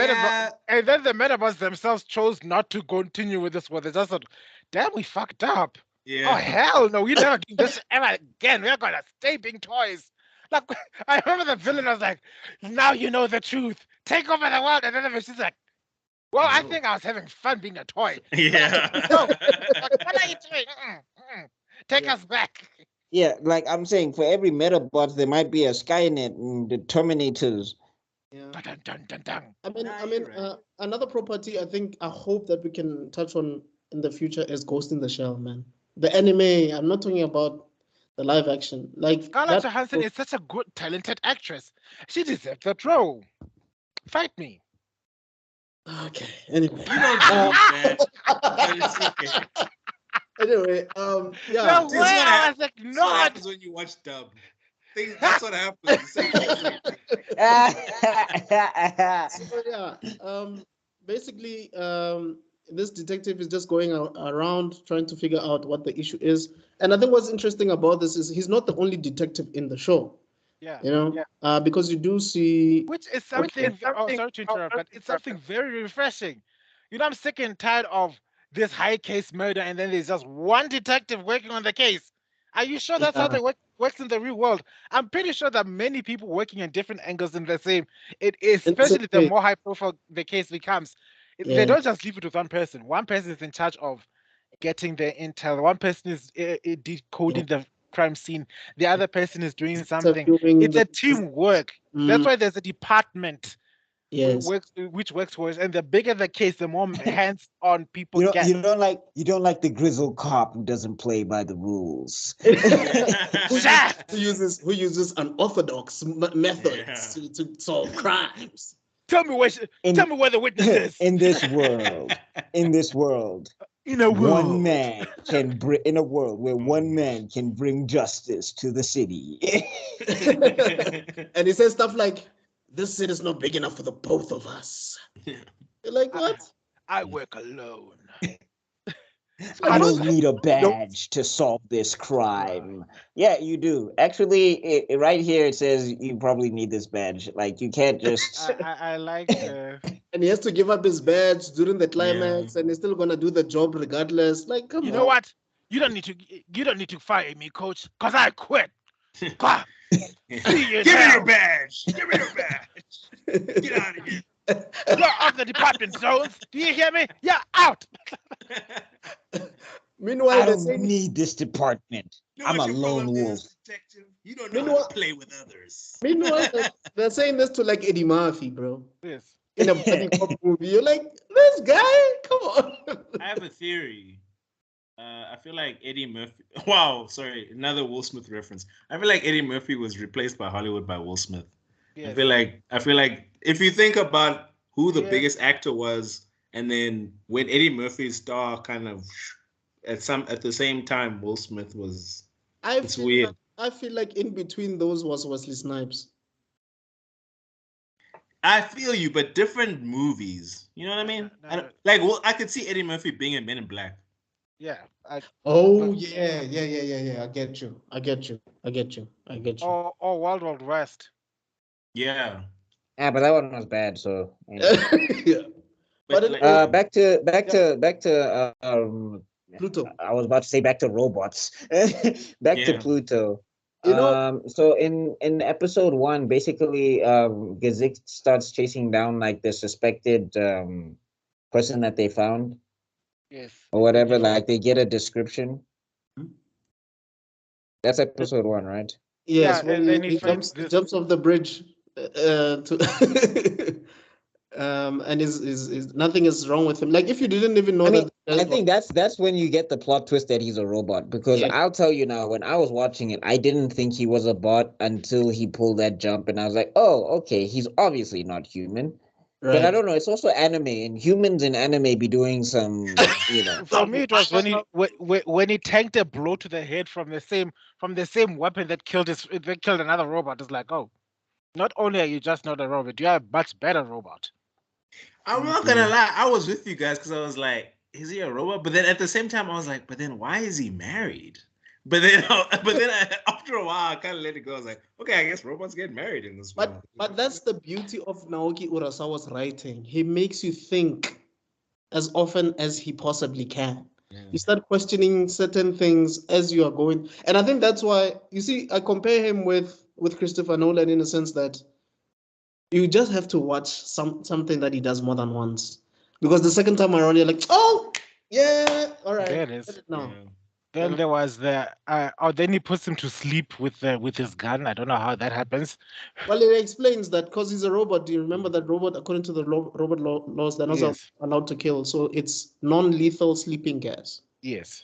Metabots themselves chose not to continue with this war. They just thought, damn, we fucked up. Yeah. Oh hell no, we never do this ever again. We're gonna stay being toys. Like I remember the villain was like, now you know the truth. Take over the world. And then the villain's like, well, I think I was having fun being a toy. Yeah. No, like, what are you doing? Take us back. Yeah, like I'm saying, for every Metabot, there might be a Skynet and the Terminators. Yeah. Dun, dun, dun, dun. Another property I hope that we can touch on in the future is Ghost in the Shell, man. The anime, I'm not talking about the live action. Like Scarlett Johansson is such a good, talented actress. She deserves that role. Fight me. Okay. Anyway. You don't believe that. But it's okay. Anyway, yeah. No way, I was like, That's what no. happens when you watch dub. That's what happens. So yeah, basically, this detective is just going around trying to figure out what the issue is. And I think what's interesting about this is he's not the only detective in the show. Yeah. You know, because you do see. Which is something, sorry to interrupt, but it's something very refreshing. You know, I'm sick and tired of this high case murder and then there's just one detective working on the case. Are you sure that's how they works in the real world? I'm pretty sure that many people working in different angles in the same, especially the more high profile the case becomes, they don't just leave it with one person. One person is in charge of getting the intel. One person is decoding the crime scene. The other person is doing something. It's a teamwork. That's why there's a department which works for us. And the bigger the case, the more hands-on people get. You don't like the grizzled cop who doesn't play by the rules. who uses unorthodox methods to solve crimes. Tell me where the witness is. In this world. In a world. One man can in a world where one man can bring justice to the city. And he says stuff like, "This city is not big enough for the both of us." You're like, what? I work alone. I don't need a badge to solve this crime. Yeah, you do. Actually, right here it says you probably need this badge. Like you can't just. I like And he has to give up his badge during the climax, and he's still gonna do the job regardless. Like, come on. You know what? You don't need to fire me, coach, because I quit. God. Give me your badge. Give me your badge. Get out of here. You're off the department, Jones. Do you hear me? You're out. Meanwhile, I don't need this department. I'm a lone wolf. Detective. You don't know how to play with others. Meanwhile, they're saying this to like Eddie Murphy, bro. Yes. In a buddy cop movie, you're like, this guy, come on. I have a theory. I feel like Eddie Murphy. Wow, sorry, another Will Smith reference. I feel like Eddie Murphy was replaced by Hollywood by Will Smith. Yes. I feel like if you think about who the biggest actor was, and then when Eddie Murphy's star kind of at the same time Will Smith was. It's weird. I feel like in between those was Wesley Snipes. I feel you, but different movies. You know what I mean? I could see Eddie Murphy being in Men in Black. Yeah. Yeah. I get you. Or Wild West. Yeah. Yeah, but that one was bad. So. Yeah. But back to PLUTO. I was about to say back to robots. Back to PLUTO. You know, so in episode 1, basically, Gazik starts chasing down like the suspected person that they found. Yes. Or whatever, like they get a description. That's episode 1, right? Yes, when he jumps off the bridge and is nothing is wrong with him. Like if you didn't even know I think that's when you get the plot twist that he's a robot. Because I'll tell you now, when I was watching it, I didn't think he was a bot until he pulled that jump, and I was like, oh, okay, he's obviously not human. Right. But I don't know. It's also anime, and humans in anime be doing some, you know. For me, it was when he tanked a blow to the head from the same weapon that killed another robot. It's like, oh, not only are you just not a robot, you are a much better robot. I'm not gonna lie. I was with you guys because I was like, is he a robot? But then at the same time, I was like, but then why is he married? But then after a while, I kind of let it go. I was like, okay, I guess robots get married in this world. But that's the beauty of Naoki Urasawa's writing. He makes you think as often as he possibly can. Yeah. You start questioning certain things as you are going. And I think that's why, you see, I compare him with Christopher Nolan in a sense that you just have to watch something that he does more than once. Because the second time around, you're like, oh, yeah, all right. There it is. No. Yeah. Then there was then he puts him to sleep with his gun. I don't know how that happens. Well, it explains that because he's a robot. Do you remember that robot, according to the robot laws, they're not allowed to kill. So it's non-lethal sleeping gas. Yes.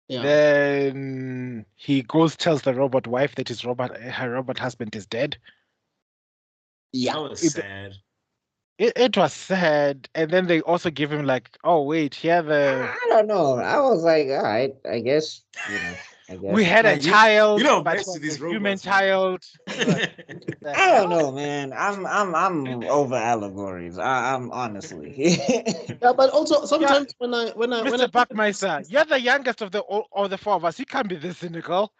Yeah. Then he tells the robot wife that her robot husband is dead. Yeah. That was sad. It was sad, and then they also give him like, oh wait, here I don't know. I was like, all right, I guess, you know. We had a child, you don't but mess with these robots, human child. I don't know, man. I'm over allegories. I'm honestly. Yeah, but also sometimes when I Mr. Buckmeister, you're the youngest of the four of us. You can't be this cynical.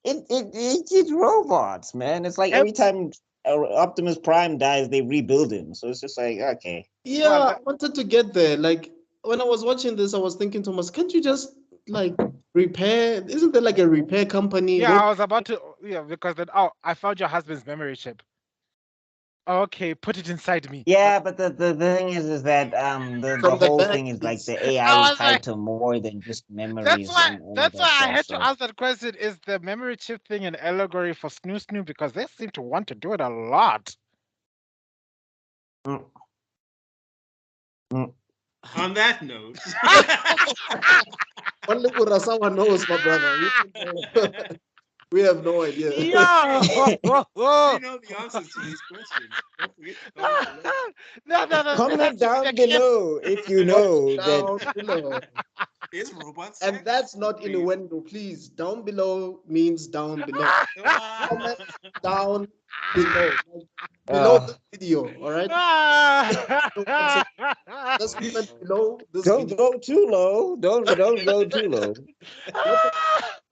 It's robots, man. It's like every time Optimus Prime dies, they rebuild him. So it's just like, okay. Yeah, I wanted to get there. Like when I was watching this, I was thinking, Thomas, can't you just like repair? Isn't there like a repair company? Yeah, I was about to. Yeah, because then I found your husband's memory chip. Okay, put it inside me. Yeah, but the thing is that the whole thing is like the AI is tied to more than just memories. That's why I had to ask that question. Is the memory chip thing an allegory for Snoo? Because they seem to want to do it a lot. On that note, only Urasawa knows, my brother. We have no idea. Yeah. You know the answers to these questions. Don't forget to No. Comment down below if you know that. Below. Is robots? And that's not in a window, please. Down below means down below. Comment down below. Below the video, all right? Just comment below this Don't video. go too low. Don't go too low.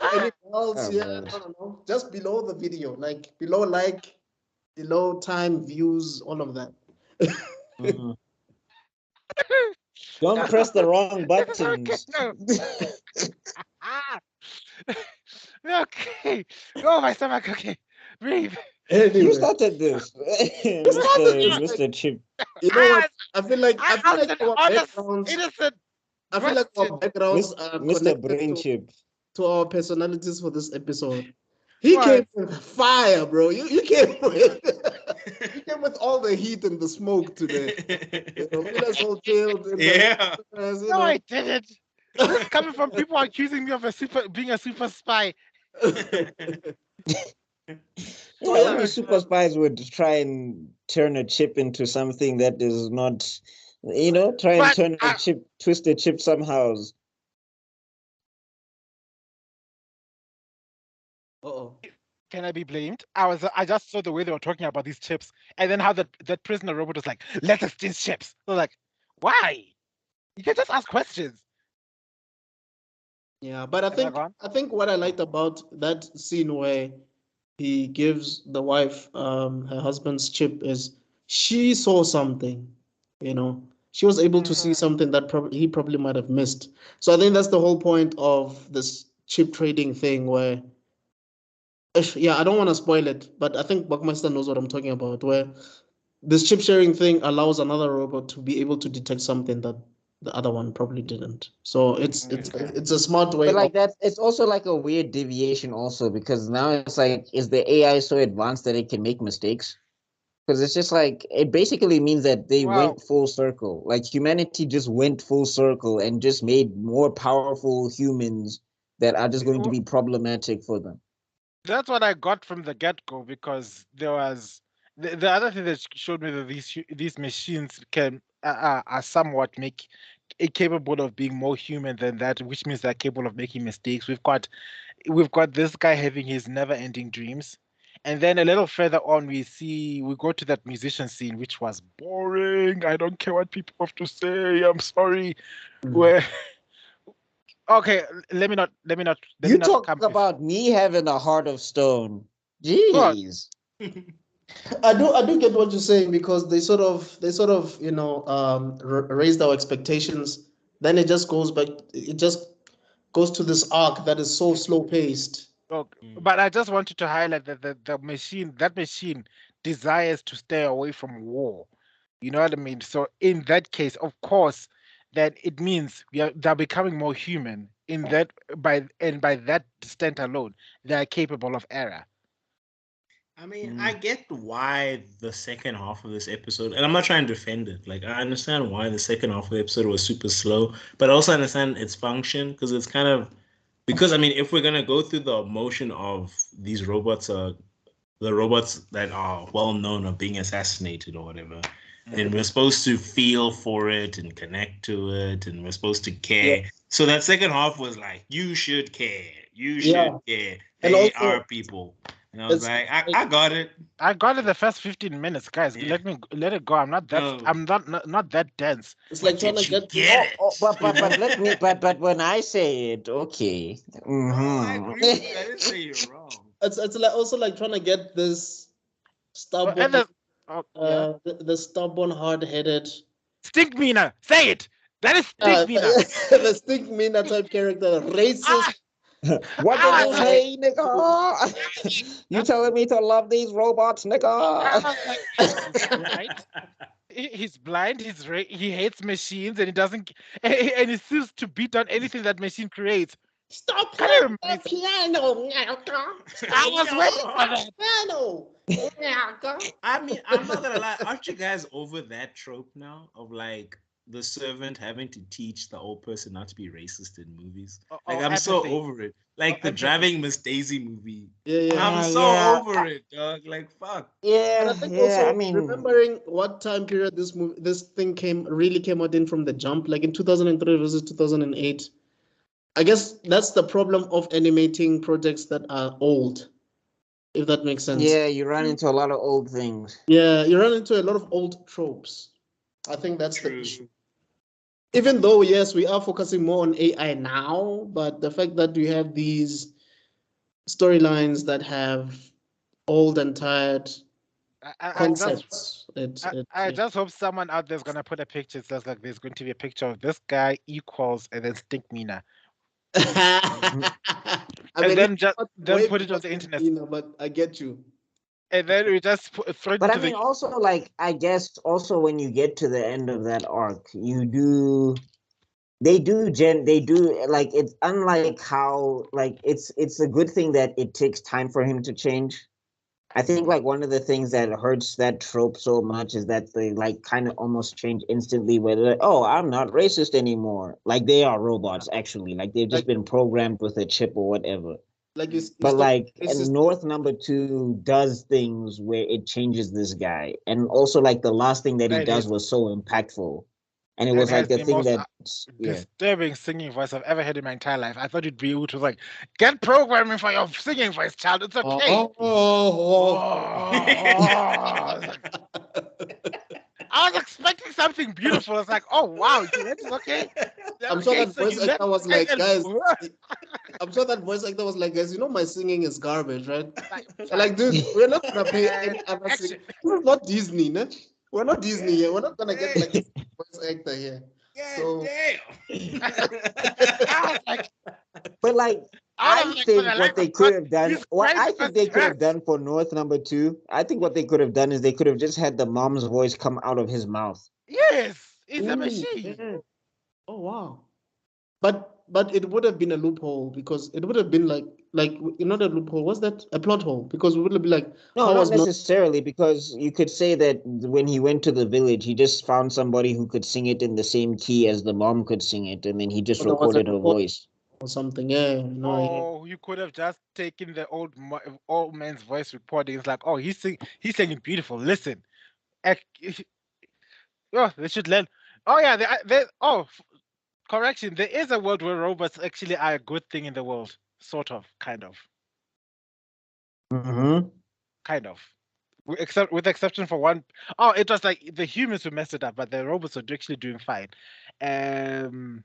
Anything else? Yeah, no. Just below the video, like below, like below time, views, all of that. Mhm. Don't press the wrong buttons. No. Okay. Oh, my stomach. Okay. Breathe. You Anyway, started this, started this. Mr. Chip. you know what? I feel like I asked an our honest, backgrounds. innocent I feel like our question. backgrounds are Mr. connected Brain Chip. to our personalities for this episode. He What? came with fire, bro. You came with you came with all the heat and the smoke today. You know, feel us all chilled. And Yeah. No, I didn't. This is coming from people accusing me of being a super spy. Yeah, only super spies would try and turn a chip into something that is not, try and But turn a chip, twist a chip somehow. Uh-oh. Can I be blamed? I just saw the way they were talking about these chips, and then how that prisoner robot was like, "Let's exchange chips." So like, why? You can just ask questions. Yeah, but I Am I think wrong? what I liked about that scene where he gives the wife her husband's chip is she saw something, you know. She was able to see something that he probably might have missed. So I think that's the whole point of this chip trading thing where yeah, I don't want to spoil it, but I think Buckmaster knows what I'm talking about, where this chip sharing thing allows another robot to be able to detect something that the other one probably didn't. So it's a smart way. But like that, it's also like a weird deviation also, because now it's like, is the AI so advanced that it can make mistakes? Because it's just like, it basically means that they Wow. went full circle. Like humanity just went full circle and just made more powerful humans that are just going to be problematic for them. That's what I got from the get-go, because there was the other thing that showed me that these machines are somewhat capable of being more human than that, which means they're capable of making mistakes. We've got this guy having his never-ending dreams, and then a little further on we go to that musician scene, which was boring. I don't care what people have to say. I'm sorry. Where okay, You talk about me having a heart of stone. What? Jeez. I do get what you're saying, because they sort of raised our expectations. Then it just goes back. It just goes to this arc that is so slow paced. Okay. But I just wanted to highlight that that machine desires to stay away from war. You know what I mean? So in that case, of course, that it means they're becoming more human in that by that extent alone, they are capable of error. I mean, I get why the second half of this episode, and I'm not trying to defend it. Like, I understand why the second half of the episode was super slow, but I also understand its function, because it's kind of, because I mean, if we're gonna go through the motion of these robots, the robots that are well known of being assassinated or whatever, then we're supposed to feel for it and connect to it, and we're supposed to care. Yeah. So that second half was like, you should care, you should Yeah. care. And They also, are people. And I was it's like, I got it. I got it the first 15 minutes, guys. Yeah. Let it go. I'm not that No. I'm not that dense. it's like trying Did to you get get it? But let me but when I say it, okay. No, I Mhm. agree with you. I didn't say you're wrong. it's like also like trying to get this And stubborn yeah. the stubborn hard-headed Stink Mina, say it. That is Stink Mina. the Stink Mina type character, racist. What did you say, nigga? You telling me to love these robots, nigga? He's blind. He hates machines, and he doesn't. And he seems to beat on anything that machine creates. Stop Kind of playing reminds the piano, I was waiting for that. piano. I mean, I'm not gonna lie. Aren't you guys over that trope now of like the servant having to teach the old person not to be racist in movies? Like, I'm so Empathy. over it. Like the Empathy. Driving Miss Daisy movie. Yeah. I'm so yeah. over it, dog. Like, fuck. And Yeah, I think yeah. also I mean, remembering what time period this thing really came out in from the jump, like in 2003 versus 2008. I guess that's the problem of animating projects that are old, if that makes sense. yeah, you run into a lot of old things. Yeah, you run into a lot of old tropes. I think that's the True. issue. Even though, yes, we are focusing more on AI now, but the fact that we have these storylines that have old and tired concepts. I just hope someone out there's gonna put a picture. It says like there's going to be a picture of this guy equals and then Stink Mina. I And mean, then it's just not then way put it on before the internet. 16, but I get you. And then we just throw it But I into mean, the also, like, I guess also when you get to the end of that arc, they do like, it's unlike how, like, it's a good thing that it takes time for him to change. I think like one of the things that hurts that trope so much is that they like kind of almost change instantly, where they're like, oh, I'm not racist anymore. Like they are robots actually, like they've just Like, been programmed with a chip or whatever. like you But stop like, racist. and North #2 does things where it changes this guy, and also like the last thing that he that does has was so impactful, and it that was like has the the thing most that yeah. disturbing singing voice I've ever heard in my entire life. I thought you'd be able to like get programming for your singing voice, child. It's okay. I was expecting something beautiful. It's like, oh wow, it's okay. I'm sure Okay, that so voice you let actor was and like, then guys. I'm sure that voice actor was like, guys, you know my singing is garbage, right? Like, dude, we're not gonna pay any other action. singer. We're not Disney, no? We're not Disney here. We're not gonna get like a voice actor here. So I was like, But like, I I was like, for the think what life they of could God, have done, these what crazy I think they could have done for North #2, I think what they could have done is they could have just had the mom's voice come out of his mouth. Yes, it's a ooh, machine. yeah. Oh wow. But it would have been a loophole because it would have been like not a loophole. What's that? A plot hole because we would have been like, No, how not was not necessarily, because you could say that when he went to the village, he just found somebody who could sing it in the same key as the mom could sing it, and then he just there was a recorded her report voice. or something? Yeah, no. Oh, you could have just taken the old man's voice recording. It's like, oh, he's singing beautiful. Listen, oh, they should learn. Oh yeah, correction. There is a world where robots actually are a good thing in the world, sort of, kind of, Mm-hmm. kind of. Except with exception for one. Oh, it was like the humans who messed it up, but the robots are actually doing fine. Baymax.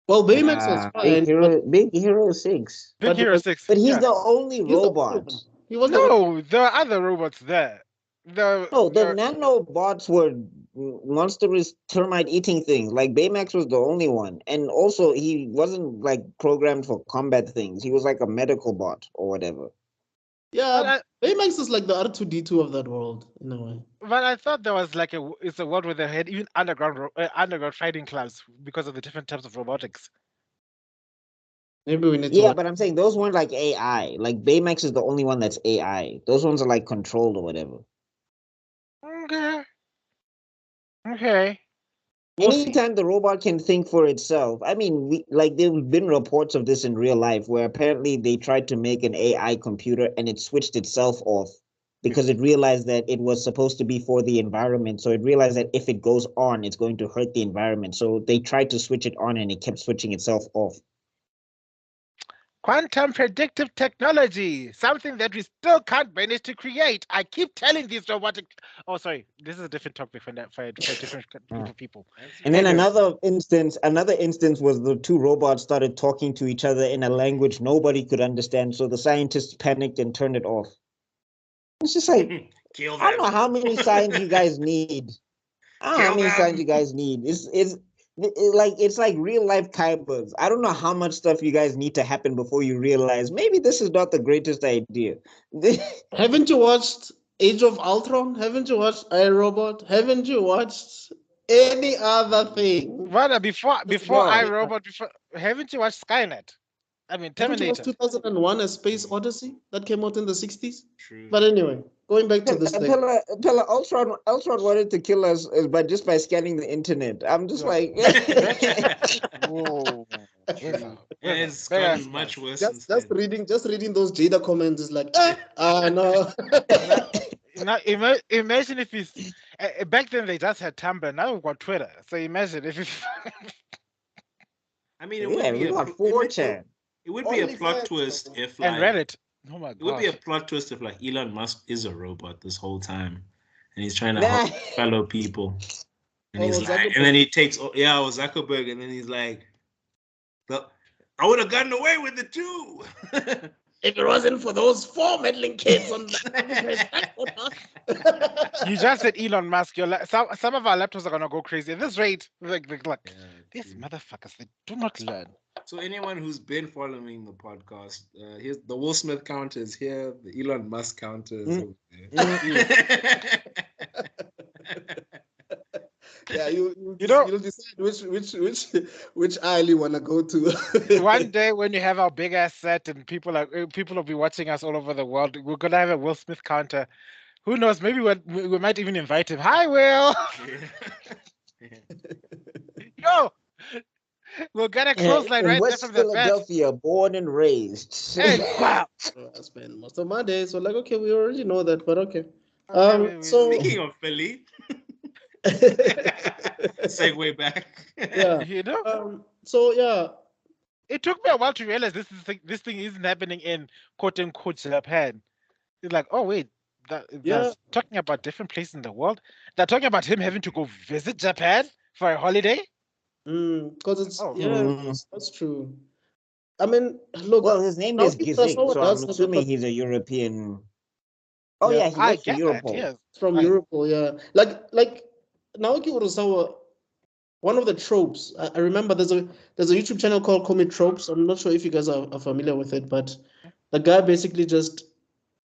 Well, Baymax was fine, Big Hero 6. Big Hero 6. But he's Yeah. the only he's the robot. only one. He was the only No, there are other robots there. No, the nanobots were monstrous termite eating things. Like Baymax was the only one. And also he wasn't like programmed for combat things. He was like a medical bot or whatever. Yeah, Baymax is like the R2D2 of that world in a way. But I thought there was like it's a world where they had even underground fighting clubs because of the different types of robotics. Maybe we need to. Yeah, but I'm saying those weren't like AI. Like Baymax is the only one that's AI. Those ones are like controlled or whatever. Okay. Okay. Anytime the robot can think for itself. I mean, there've been reports of this in real life where apparently they tried to make an AI computer and it switched itself off because it realized that it was supposed to be for the environment. So it realized that if it goes on, it's going to hurt the environment. So they tried to switch it on and it kept switching itself off. Quantum predictive technology, something that we still can't manage to create. I keep telling these robotic. Oh, sorry, this is a different topic for different group of people. And then another instance was the two robots started talking to each other in a language nobody could understand. So the scientists panicked and turned it off. It's just like, I don't know how many signs you guys need. I don't know how many signs you guys need. It's like real life kybers. I don't know how much stuff you guys need to happen before you realize maybe this is not the greatest idea. Haven't you watched Age of Ultron? Haven't you watched iRobot? Haven't you watched any other thing? Rather, before iRobot, haven't you watched Skynet? I mean, Terminator. 2001: A Space Odyssey that came out in the 60s. True. But anyway, going back to this thing. Pella, Ultron wanted to kill us by scanning the internet. I'm just like, Whoa. It's gotten much worse. Just reading those Jada comments is like, no. Now, imagine if it's back then they just had Tumblr. Now we've got Twitter. So imagine if it's. I mean, it would be a 4chan. It would be a plot twist if like, and Reddit. Oh my god. It would be a plot twist if like Elon Musk is a robot this whole time, and he's trying to help fellow people, and he's like, and then he takes Zuckerberg, and then he's like, I would have gotten away with it too. If it wasn't for those 4 meddling kids on the You just said Elon Musk. Some of our laptops are gonna go crazy at this rate. Like these motherfuckers, they do not learn. So anyone who's been following the podcast, here's the Will Smith counter is here, the Elon Musk counter is over there. Yeah, you'll decide which aisle you wanna go to. One day when you have our big ass set and people will be watching us all over the world, we're gonna have a Will Smith counter. Who knows? Maybe we might even invite him. Hi, Will. Yo, we'll get a clothesline right there from the Philadelphia, born and raised. Hey, wow. I spend most of my days. So like, okay, we already know that, but okay. So speaking of Philly, segue back. Yeah, you know. So yeah, it took me a while to realize this thing isn't happening in quote unquote Japan. It's like, oh wait, they're talking about different places in the world. They're talking about him having to go visit Japan for a holiday. Because it's that's true. I mean, look. Well, his name is Gizik, so I'm assuming he's a European. Oh yeah, he went to Europe. Yes. From Europe, yeah. Like Naoki Urasawa. One of the tropes. I remember there's a YouTube channel called Comicstrips. I'm not sure if you guys are familiar with it, but the guy basically just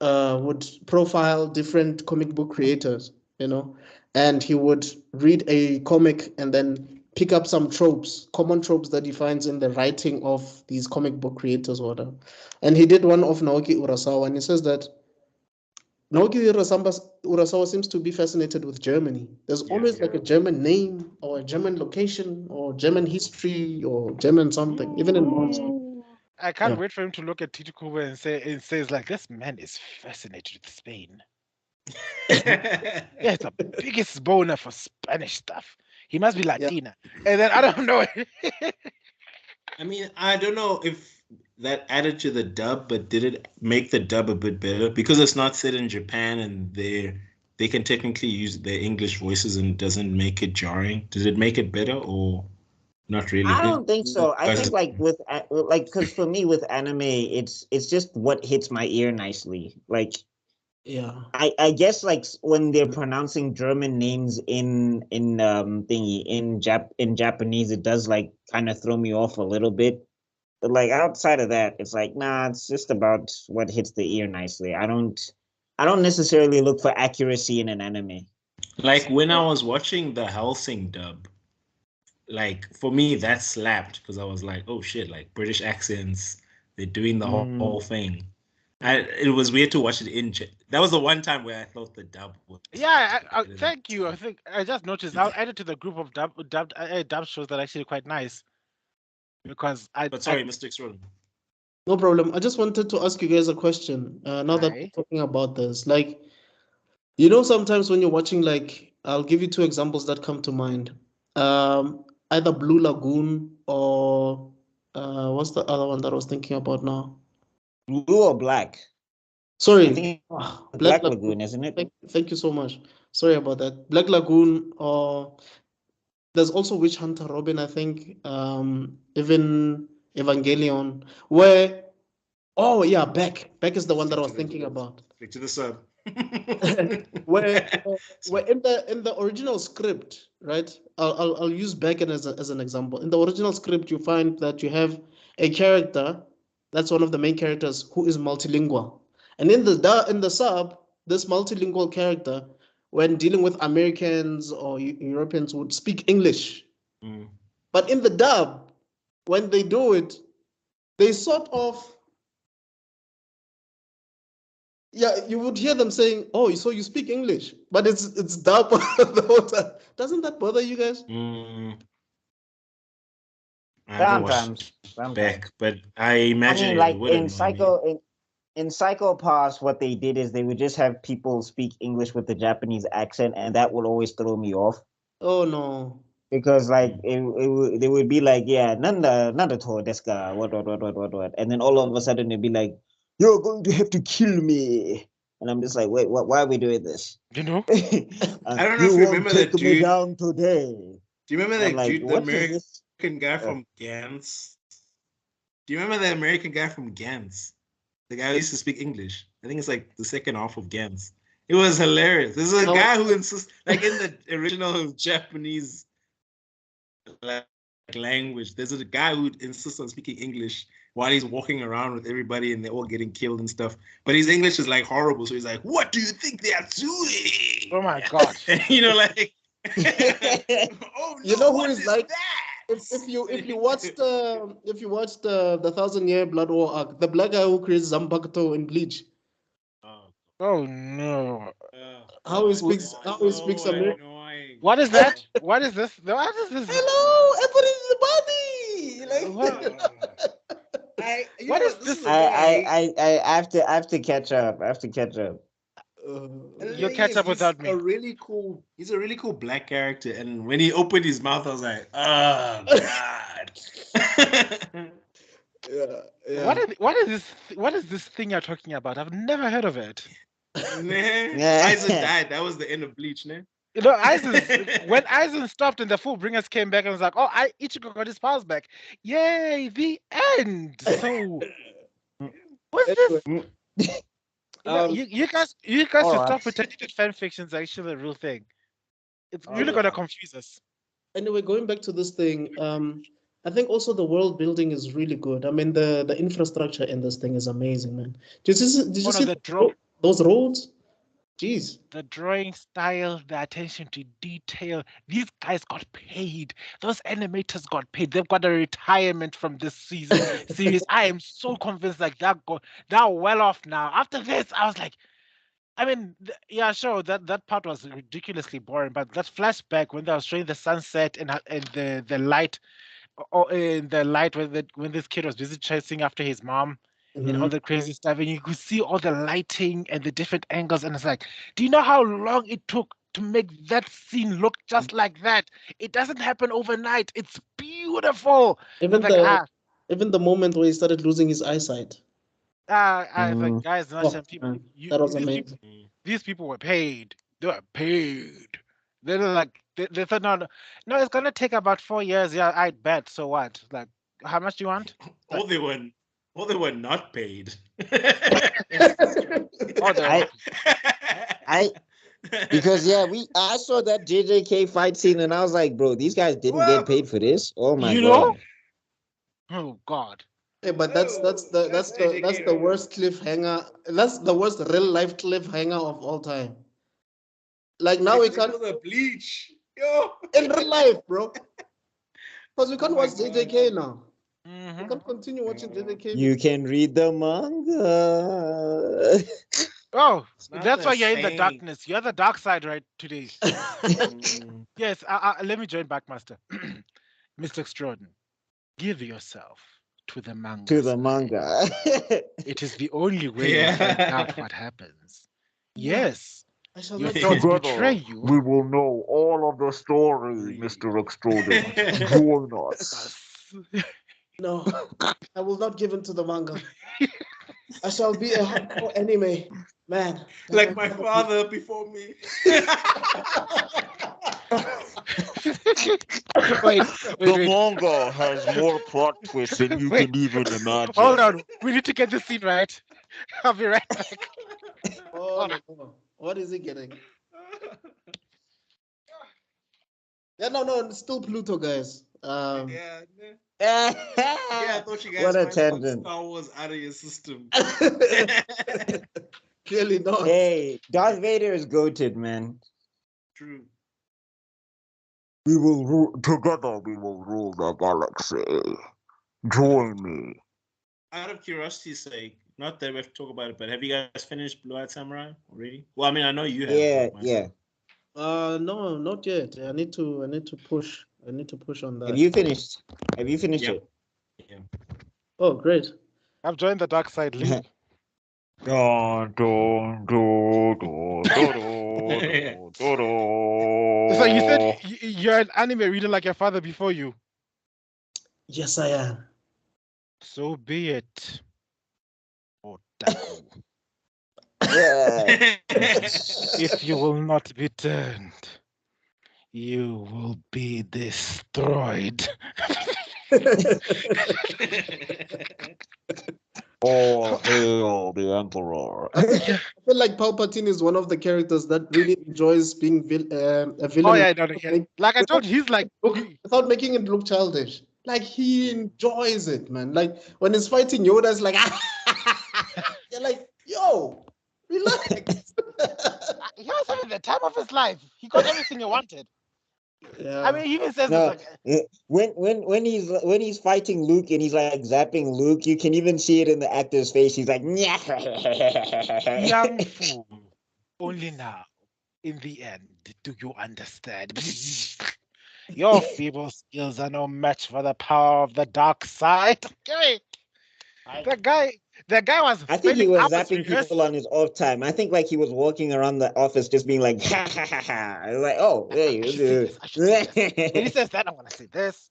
would profile different comic book creators, and he would read a comic and then pick up some tropes, common tropes that he finds in the writing of these comic book creators or whatever. And he did one of Naoki Urasawa, and he says that Naoki Urasawa seems to be fascinated with Germany. There's always like a German name or a German location or German history or German something, even in monster. I can't wait for him to look at Tito Kubo and says like, this man is fascinated with Spain. It's the biggest boner for Spanish stuff. He must be Latina. And then I don't know. I mean, I don't know if that added to the dub, but did it make the dub a bit better? Because it's not set in Japan and they can technically use their English voices and it doesn't make it jarring. Did it make it better or not really? I don't think so. I think because for me with anime, it's just what hits my ear nicely. Like, I guess like when they're pronouncing German names in Japanese, it does like kind of throw me off a little bit. But like outside of that, it's like, nah, it's just about what hits the ear nicely. I don't necessarily look for accuracy in an anime. Like when I was watching the Hellsing dub, like for me that slapped because I was like, oh shit, like British accents, they're doing the whole thing. It was weird to watch it that was the one time where I thought the dub was. Yeah, thank you. I think I just noticed. I'll add it to the group of dub shows that are actually quite nice. Because sorry, Mr. Extraordinary. No problem. I just wanted to ask you guys a question. Now that we're talking about this, like, sometimes when you're watching, like, I'll give you 2 examples that come to mind. Either Blue Lagoon or what's the other one that I was thinking about now? Blue or Black? Sorry, I think Black Lagoon, isn't it? Thank you so much. Sorry about that. Black Lagoon, or there's also Witch Hunter Robin, I think. Even Evangelion, where Beck is the one that I was thinking about. Stick to the sub. where in the original script, right? I'll use Beck as an example. In the original script, you find that you have a character that's one of the main characters who is multilingual, and in the sub, this multilingual character, when dealing with Americans or Europeans, would speak English. But in the dub, when they do it, they sort of, you would hear them saying, "Oh, so you speak English," but it's dub the whole time. Doesn't that bother you guys? Sometimes. Back, but I imagine like in Psycho Pass, what they did is they would just have people speak English with the Japanese accent, and that would always throw me off. Oh no! Because like they would be like, nanda to deska, what, and then all of a sudden they'd be like, "You're going to have to kill me," and I'm just like, wait, why are we doing this? I don't know if you remember that dude. Me down today. Do you remember that dude, the American guy from Gans? Do you remember the American guy from Gantz? The guy who used to speak English. I think it's like the second half of Gantz. It was hilarious. This is a guy who insists, like in the original Japanese language, there's a guy who insists on speaking English while he's walking around with everybody and they're all getting killed and stuff. But his English is like horrible. So he's like, what do you think they are doing? Oh my God. You know, like, oh, no, you know who is like that? If you watched the 1,000-Year Blood War arc, the black guy who creates Zanpakuto in Bleach. Oh no. How he speaks American. What is that? What is this? What is this? Hello, everybody in the body. What is this? I have to catch up. I have to catch up. You'll catch up without me. He's a really cool black character, and when he opened his mouth, I was like, oh God. Yeah. What is this thing you're talking about? I've never heard of it. Aizen died. That was the end of Bleach, ne? You know, when Aizen stopped and the Fullbringers came back and was like, oh, Ichigo got his powers back. Yay, the end. So, what's this? You guys should stop pretending that fan fiction is actually a real thing. It's really going to confuse us. Anyway, going back to this thing, I think also the world building is really good. I mean, the infrastructure in this thing is amazing, man. Did you see those roads? Jeez. The drawing style, the attention to detail. These guys got paid. Those animators got paid. They've got a retirement from this series. I am so convinced like they're well off now. After this, I was like, I mean, yeah, sure, that part was ridiculously boring, but that flashback when they were showing the sunset and the light, or in the light when this kid was busy chasing after his mom. And all the crazy stuff, and you could see all the lighting and the different angles, and it's like, do you know how long it took to make that scene look just like that? It doesn't happen overnight. It's beautiful. Even the moment where he started losing his eyesight. I was like, guys, people. That was amazing. These people were paid. They were paid. They're like, they thought, no, it's gonna take about 4 years. Yeah, I bet. So what? Like, how much do you want? They were not paid. Because I saw that JJK fight scene and I was like, bro, these guys didn't get paid for this. Oh my God. Oh God. Yeah, but that's the worst cliffhanger. That's the worst real life cliffhanger of all time. Like now we can't Bleach. In real life, bro. Because we can't watch JJK now. You can continue watching JJK. You can read the manga. Oh, that's why you're in the darkness. You're the dark side right today. Yes, let me join back, Master. Mr. Extraordinary, give yourself to the manga. To the manga. It is the only way to find out what happens. Yes. I shall Your not thoughts betray you. We will know all of the story, Mr. Extraordinary. Join us. No, I will not give in to the manga. I shall be a hardcore anime man. Like my father before me. Wait. The manga has more plot twists than you can even imagine. Hold on. We need to get this scene right. I'll be right back. Oh, no. What is he getting? Yeah, no, it's still Pluto, guys. Yeah, I thought you guys what a might tangent. Star Wars out of your system. Clearly not. Hey, Darth Vader is goated, man. True. Together we will rule the galaxy. Join me. Out of curiosity's sake, not that we have to talk about it, but have you guys finished Blue Eyed Samurai already? Well, I mean, I know you have. Yeah. No, not yet. I need to push. I need to push on that. Have you finished it? Yeah. Oh, great. I've joined the dark side, Lee. So you said you're an anime reader like your father before you. Yes, I am. So be it. Otaku. Yeah. If you will not be turned, you will be destroyed. Oh, hail the Emperor. I feel like Palpatine is one of the characters that really enjoys being a villain. Oh yeah, no, yeah. Like I told you, he's like without making it look childish. Like he enjoys it, man. Like when he's fighting Yoda, it's like you're like, yo, relax. he was having the time of his life. He got everything he wanted. Yeah. I mean, he even says No, this, like, when he's fighting Luke and he's like zapping Luke, you can even see it in the actor's face. He's like, young fool. Only now, in the end, do you understand? Your feeble skills are no match for the power of the dark side. Okay. The guy was. I think he spending was hours zapping people rehearsing. on his off time. I think like he was walking around the office just being like, ha ha ha ha. I was like, oh, hey. I should say this. I should say this. When he says that, I want to say this.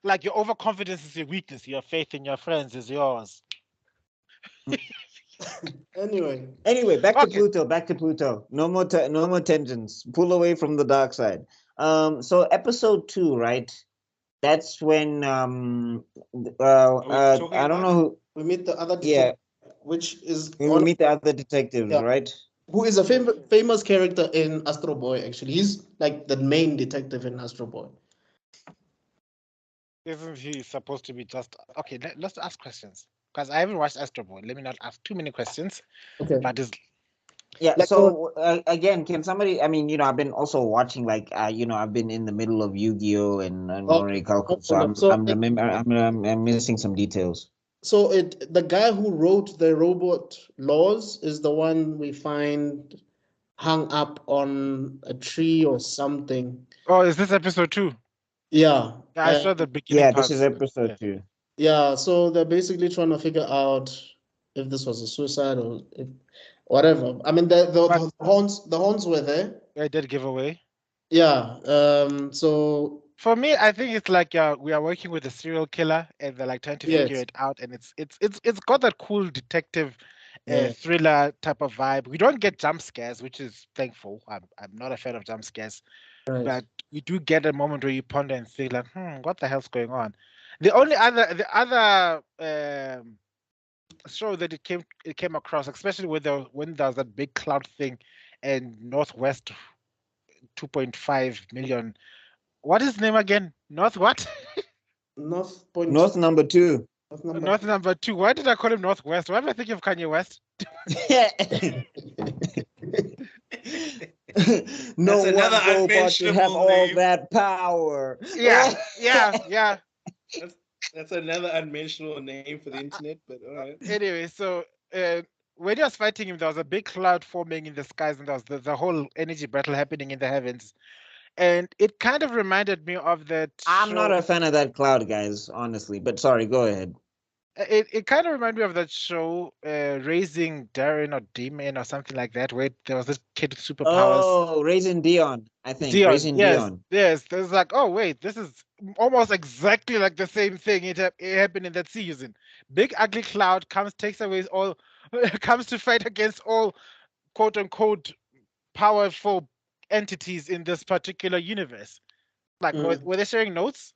Like your overconfidence is your weakness. Your faith in your friends is yours. Anyway, back to Pluto. Back to Pluto. No more tangents. Pull away from the dark side. So episode 2, right? That's when I don't know who. we meet the other detective, which is We meet the other detectives, right? Who is a famous character in Astro Boy. Actually, he's like the main detective in Astro Boy. Isn't he supposed to be just okay? Let's ask questions because I haven't watched Astro Boy. Let me not ask too many questions. Okay. But it's Yeah. So again, can somebody? I mean, I've been also watching like I've been in the middle of Yu-Gi-Oh and Morikaku, so I'm missing some details. So the guy who wrote the robot laws is the one we find hung up on a tree or something. Oh, is this episode 2? Yeah. I saw the beginning. Yeah, this is episode 2. Yeah, so they're basically trying to figure out if this was a suicide or if whatever. I mean, the horns were there. I did give away. Yeah. So for me, I think it's like we are working with a serial killer, and they're like trying to figure it out, and it's got that cool detective thriller type of vibe. We don't get jump scares, which is thankful. I'm not a fan of jump scares, but we do get a moment where you ponder and think like, what the hell's going on? The other show that it came across, especially when there was that big cloud thing, and Northwest 2.5 million. What is his name again? North what? North number 2. North number 2. Why did I call him Northwest? Why am I thinking of Kanye West? No one robot should have all that power. Yeah. That's another unmentionable name for the internet, but all right. Anyway, so when he was fighting him, there was a big cloud forming in the skies, and there was the whole energy battle happening in the heavens. And it kind of reminded me of that. I'm not a fan of that cloud, guys, honestly. But sorry, go ahead. It kind of reminded me of that show, Raising Darren or Demon or something like that, where there was this kid with superpowers. Oh, Raising Dion, I think. Raising Dion. Yes. There's like, oh wait, this is almost exactly like the same thing. It happened in that season. Big ugly cloud takes away all, comes to fight against all, quote unquote, powerful entities in this particular universe. Like, were they sharing notes?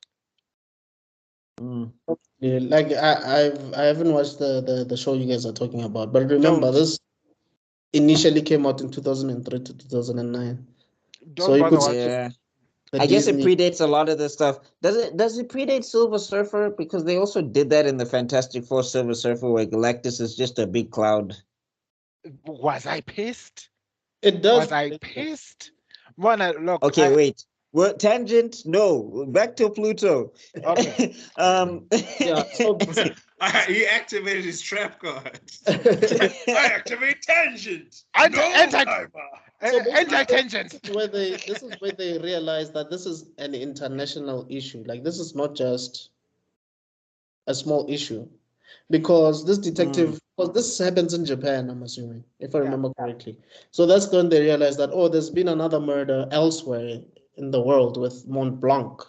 Yeah, like I haven't watched the show you guys are talking about, but remember this initially came out in 2003 to 2009. So you could I guess it predates a lot of this stuff. Does it predate Silver Surfer? Because they also did that in the Fantastic Four Silver Surfer, where Galactus is just a big cloud. Was I pissed? It does. Was I pissed? Look. Okay, wait. What tangent? No, back to Pluto. Okay. Yeah. So, he activated his trap card. I activate tangent. Anti-tangent. This is where they realize that this is an international issue. Like this is not just a small issue, because this detective, because this happens in Japan, I'm assuming, if I remember correctly. So that's when they realize that there's been another murder elsewhere in the world with Mont Blanc.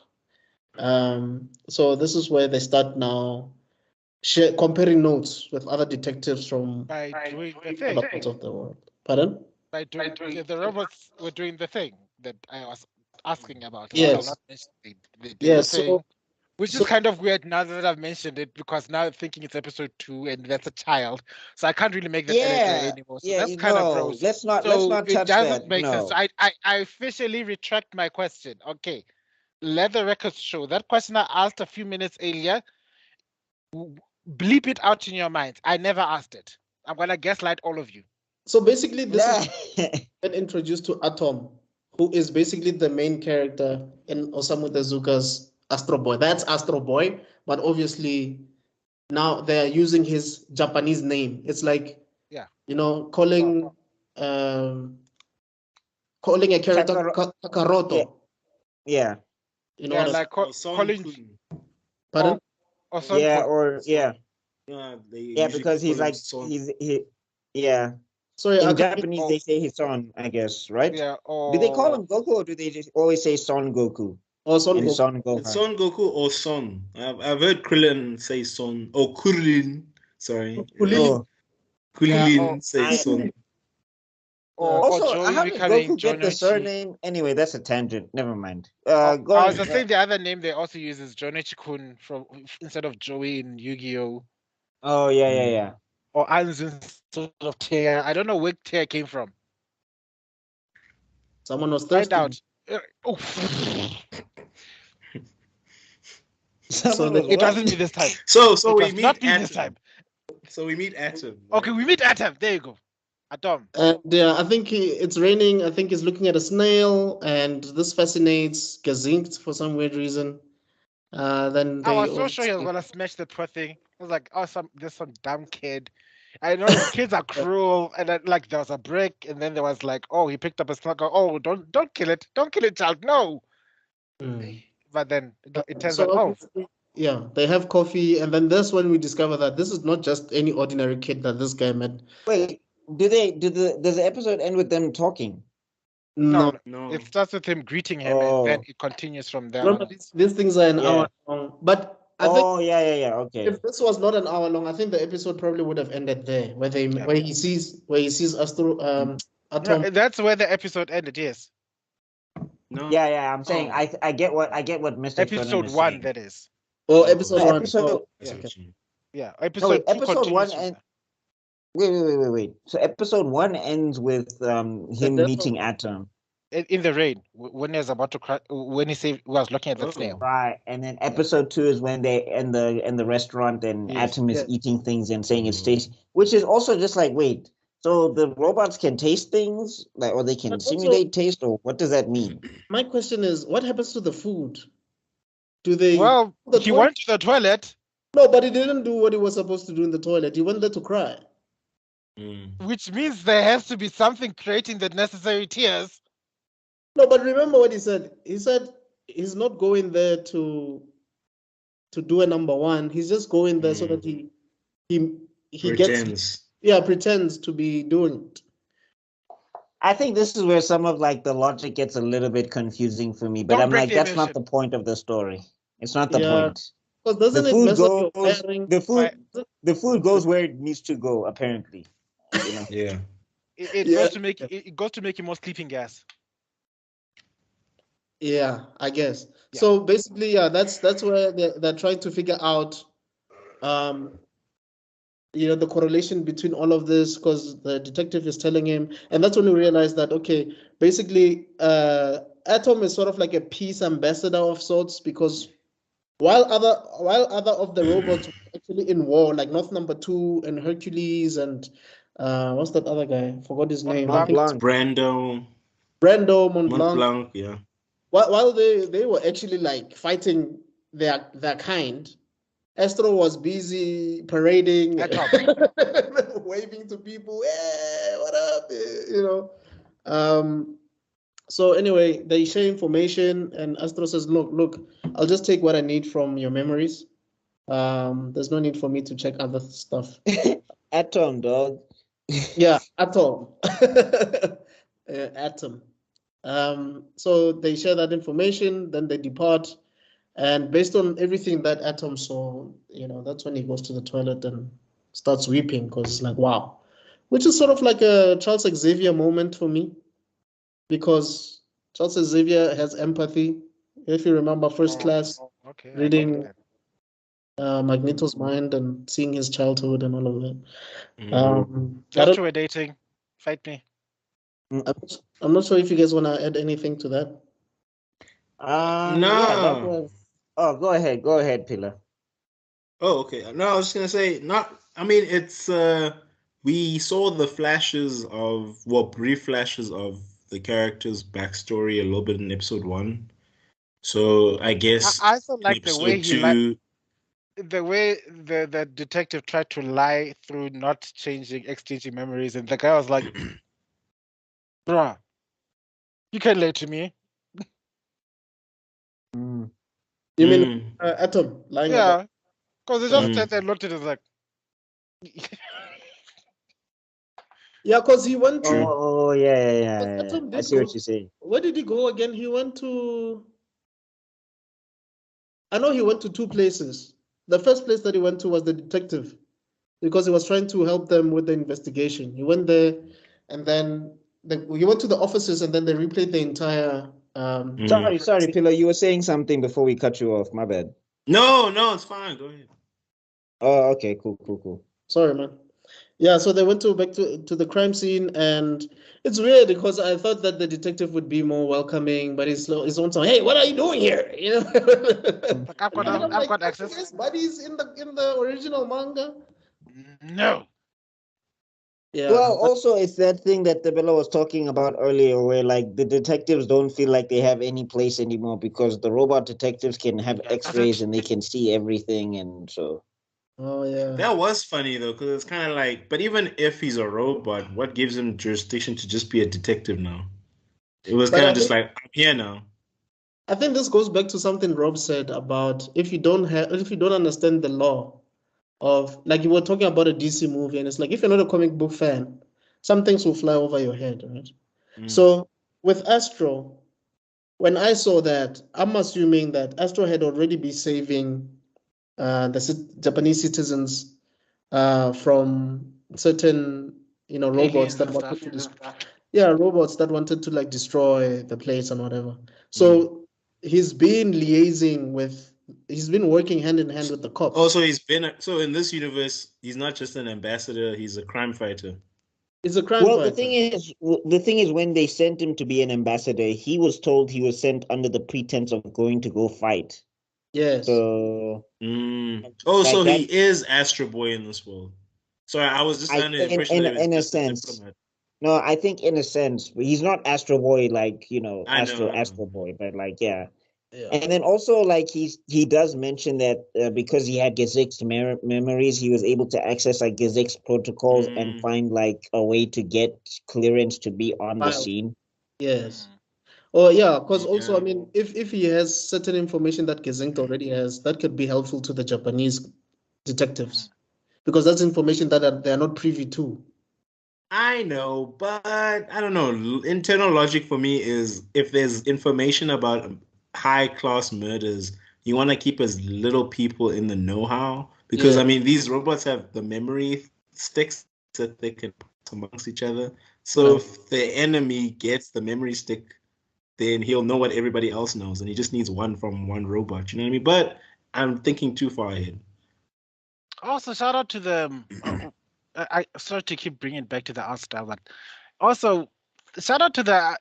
So this is where they start now comparing notes with other detectives from other parts of the world. Pardon? By doing the robots were doing the thing that I was asking about. Yes. So Which is kind of weird now that I've mentioned it, because now I'm thinking it's episode 2 and that's a child, so I can't really make that allegory anymore. So that's kind of gross. Let's not It touch doesn't that. make sense. No. So I officially retract my question. Okay, let the records show that question I asked a few minutes earlier. Bleep it out in your mind. I never asked it. I'm gonna gaslight all of you. So basically, this is been introduced to Atom, who is basically the main character in Osamu Tezuka's Astro Boy. That's Astro Boy, but obviously now they're using his Japanese name. It's like, calling a character Kakaroto. Yeah. Like calling. Pardon? Because he's like Sorry, in Japanese they say his son, I guess, right? Yeah. Do they call him Goku or do they just always say Son Goku? Or Son Goku. Son Goku. It's Son Goku or Son. I've heard Krillin say Son or Kurlin. Sorry. Kurlin say Son. Also, how did Goku get the surname? Anyway, that's a tangent. Never mind. I was just saying the other name they also use is Jonichi-kun instead of Joey in Yu-Gi-Oh. Oh yeah. Or Anzin sort of tear. I don't know where tear came from. Someone was thirsty. Find out. It doesn't mean this time. So we meet Atom. This time. So we meet Atom. Okay, we meet Atom. There you go. Atom. And I think it's raining. I think he's looking at a snail, and this fascinates Gazinkt for some weird reason. Then I was so sure he was gonna smash the poor thing. I was like, oh, there's some dumb kid. I know kids are cruel, and then, like there was a break, and then there was like, oh, he picked up a snack. Oh, don't kill it, child, no. But then it turns out, yeah, they have coffee, and then that's when we discover that this is not just any ordinary kid that this guy met. Wait, does the episode end with them talking? No. It starts with him greeting him, and then it continues from there. Remember, these things are an hour long, but I think okay. If this was not an hour long, I think the episode probably would have ended there, where he sees Astro Atom. No, that's where the episode ended. Yes. No. Yeah. I'm saying I get what Mr. Episode 1, that is. Oh, episode 1. Episode 1 and wait. So episode 1 ends with him meeting Atom. In the rain, when he was about to cry, when he was looking at the snail. Right, and then episode 2 is when they in the restaurant and Atom is eating things and saying it's tasty, which is also just like, wait, so the robots can taste things, like, or they can simulate taste, or what does that mean? My question is, what happens to the food? Do they? Well, he went to the toilet. No, but he didn't do what he was supposed to do in the toilet. He went there to cry. Which means there has to be something creating the necessary tears. No, but remember what he said. He said he's not going there to do a number 1. He's just going there so that he pretends. Pretends to be doing it. I think this is where some of like the logic gets a little bit confusing for me, but I'm like, that's not the point of the story. It's not the point. Because doesn't it mess up your wiring? The food goes where it needs to go, apparently. You know? Yeah. It goes to make you more sleeping gas. Yeah, I guess. Yeah. So basically, that's where they're trying to figure out, the correlation between all of this, because the detective is telling him, and that's when we realize that, okay, basically, Atom is sort of like a peace ambassador of sorts, because while other of the robots were actually in war, like North Number 2 and Hercules and what's that other guy? I forgot his name. Brando, Montblanc, yeah. While they were actually like fighting their kind, Astro was busy parading, waving to people, hey, what up? So anyway, they share information, and Astro says, look, I'll just take what I need from your memories. There's no need for me to check other stuff. Atom, dog. Yeah, Atom. Atom. So they share that information, then they depart, and based on everything that Atom saw, that's when he goes to the toilet and starts weeping, because it's like, wow, which is sort of like a Charles Xavier moment for me, because Charles Xavier has empathy. If you remember First Class, Okay. reading Magneto's mind and seeing his childhood and all of that. Those two were dating. Fight me. I'm not sure if you guys want to add anything to that. No. Yeah, that was. Oh, go ahead, Pillar. Oh, okay. No, I was just gonna say not. I mean, it's we saw the flashes of brief flashes of the character's backstory a little bit in episode 1. So I guess I also like the way episode he 2. the way the detective tried to lie through not exchanging memories, and the guy was like, "Bruh, you can lie to me." You mean Atom lying about? Yeah, because he just sat there and looked at it like. Yeah, because he went to. Oh, yeah. Atom I did see go. what you're saying. Where did he go again? He went to. I know he went to 2 places. The first place that he went to was the detective, because he was trying to help them with the investigation. He went there, and then he went to the offices, and then they replayed the entire. Sorry, Pillar. You were saying something before we cut you off. My bad. No, it's fine. Go ahead. Oh, okay, cool. Sorry, man. Yeah, so they went back to the crime scene, and it's weird because I thought that the detective would be more welcoming, but he's on time. Hey, what are you doing here? You know, Like, I've got access. His buddies in the original manga. No. Yeah. Well, also it's that thing that the Bella was talking about earlier, where like the detectives don't feel like they have any place anymore because the robot detectives can have X-rays and they can see everything, and so. Oh yeah. That was funny though, because it's kind of like, but even if he's a robot, what gives him jurisdiction to just be a detective now? It was kind of just like, I'm here now. I think this goes back to something Rob said about if you don't understand the law of, like, you were talking about a DC movie, and it's like if you're not a comic book fan, some things will fly over your head, right? So with Astro, when I saw that, I'm assuming that Astro had already been saving the Japanese citizens from certain robots that wanted to destroy. Yeah, robots that wanted to like destroy the place and whatever. So he's been working hand in hand with the cops. Oh, so in this universe, he's not just an ambassador, he's a crime fighter. He's a crime fighter. The thing is, when they sent him to be an ambassador, he was told he was sent under the pretense of going to go fight. Yes. So. So he is Astro Boy in this world. Sorry, I was just under the impression that in a sense. No, I think in a sense he's not Astro Boy like Astro Boy, but like yeah. And then also like he does mention that because he had Gezik's memories, he was able to access like Gezik's protocols and find like a way to get clearance to be on the scene. Yes. Oh yeah, because also I mean, if he has certain information that Gezinkt already has, that could be helpful to the Japanese detectives, because that's information that they are not privy to. I know, but I don't know. Internal logic for me is if there's information about high-class murders, you want to keep as little people in the know-how, because I mean, these robots have the memory sticks that they can put amongst each other. So if the enemy gets the memory stick, then he'll know what everybody else knows, and he just needs one from one robot. You know what I mean? But I'm thinking too far ahead. Also, shout out to the. I sorry to keep bringing it back to the art style, but also shout out to the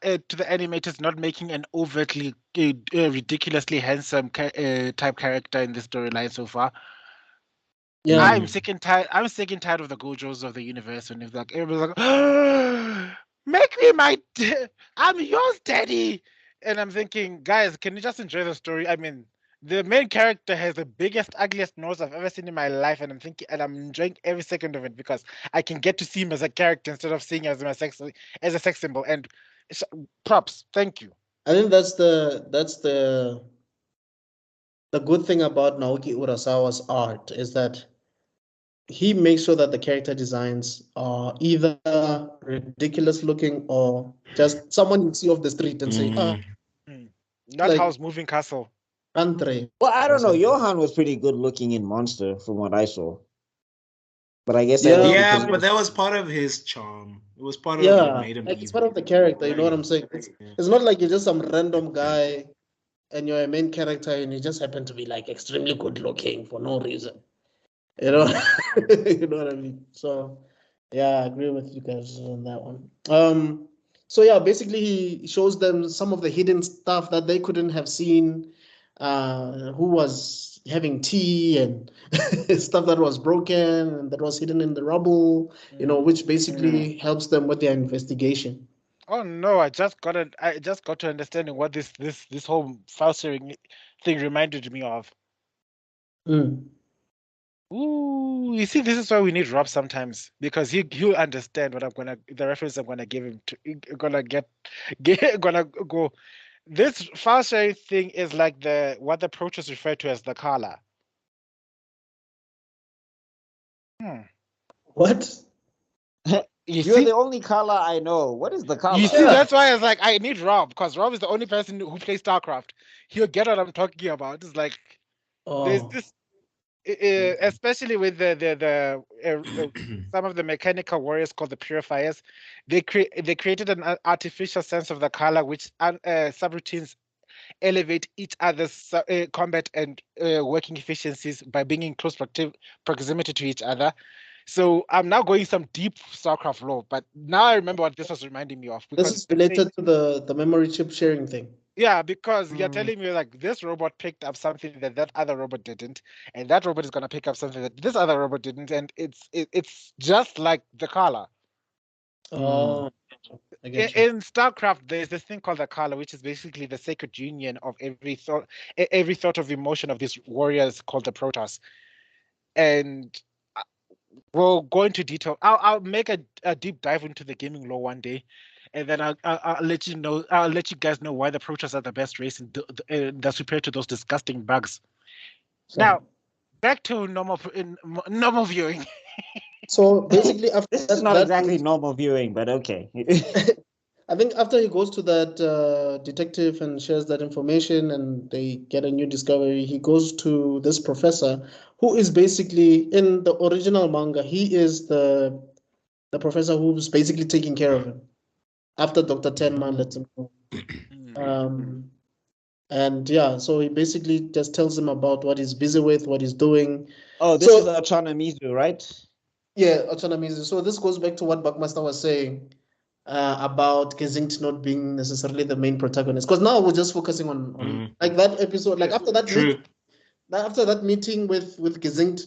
animators not making an overtly ridiculously handsome type character in this storyline so far. Yeah, I'm sick and tired. I'm sick and tired of the Gojos of the universe, and it's like everybody's like, "Make me I'm yours, daddy." And I'm thinking, guys, can you just enjoy the story? I mean, the main character has the biggest, ugliest nose I've ever seen in my life, and I'm enjoying every second of it because I can get to see him as a character instead of seeing as a sex symbol. And props, thank you. I think that's the good thing about Naoki Urasawa's art is that he makes sure that the character designs are either ridiculous looking or just someone you see off the street and say, not like, House Moving Castle. Andre. Well, I don't know. Johan was pretty good looking in Monster from what I saw. But I guess but that was part of his charm. It was part of what made him evil. It's part of the character, you know what I'm saying? It's not like you're just some random guy and you're a main character and you just happen to be like extremely good looking for no reason. You know, you know what I mean? So yeah, I agree with you guys on that one. So yeah, basically he shows them some of the hidden stuff that they couldn't have seen. Who was having tea and stuff that was broken and that was hidden in the rubble, you know, which basically helps them with their investigation. Oh no, I just got to understanding what this whole file sharing thing reminded me of. Ooh, you see, this is why we need Rob sometimes, because he'll understand what the reference I'm gonna give him to gonna go. This file sharing thing is like what the protos refer to as the color. What? You're the only color I know. What is the color? You see, that's why I was like, I need Rob, because Rob is the only person who plays StarCraft. He'll get what I'm talking about. It's like there's this, especially with the some of the mechanical warriors called the purifiers. They created an artificial sense of the color, which subroutines elevate each other's combat and working efficiencies by being in close proximity to each other. So I'm now going some deep StarCraft lore, but now I remember what this was reminding me of. This is related to the memory chip sharing thing. Yeah, because you're telling me like this robot picked up something that other robot didn't, and that robot is gonna pick up something that this other robot didn't, and it's just like the color. Oh, I get you. In StarCraft, there's this thing called the color, which is basically the sacred union of every thought of emotion of these warriors called the Protoss. And we'll go into detail. I'll make a deep dive into the gaming lore one day, and then I'll let you know. I'll let you guys know why the Protoss are the best race and they're superior to those disgusting bugs. So, now, back to normal viewing. So basically, after this is not exactly normal viewing, but okay. I think after he goes to that detective and shares that information and they get a new discovery, he goes to this professor who is basically, in the original manga, he is the professor who's basically taking care of him after Dr. Tenma lets him go. And yeah, so he basically just tells him about what he's busy with, what he's doing. Oh, this is Ochana-Mizu, right? Yeah, Ochana-Mizu. So this goes back to what Buckmaster was saying. About Gezinct not being necessarily the main protagonist, because now we're just focusing on like that episode. Like after that meeting with Gezinct,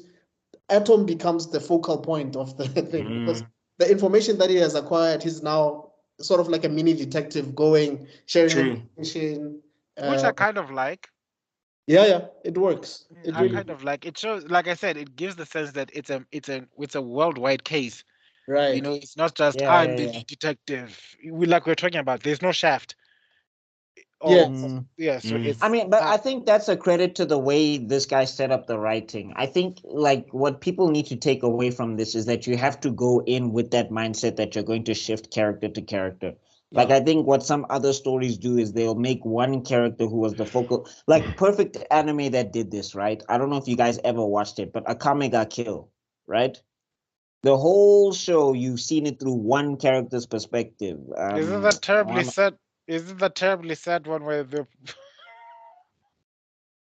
Atom becomes the focal point of the thing because the information that he has acquired, he's now sort of like a mini detective sharing information, which I kind of like. Yeah, it works. I kind of like it. Shows, like I said, it gives the sense that it's a worldwide case. Right. You know, it's not just I'm the lead detective. We're talking about. There's no Shaft. So it's. I mean, but I think that's a credit to the way this guy set up the writing. I think like what people need to take away from this is that you have to go in with that mindset that you're going to shift character to character. Like I think what some other stories do is they'll make one character who was the focal, like Perfect Anime that did this, right? I don't know if you guys ever watched it, but Akame ga Kill, right? The whole show, you've seen it through one character's perspective. Isn't that terribly sad? Isn't that terribly sad one where the...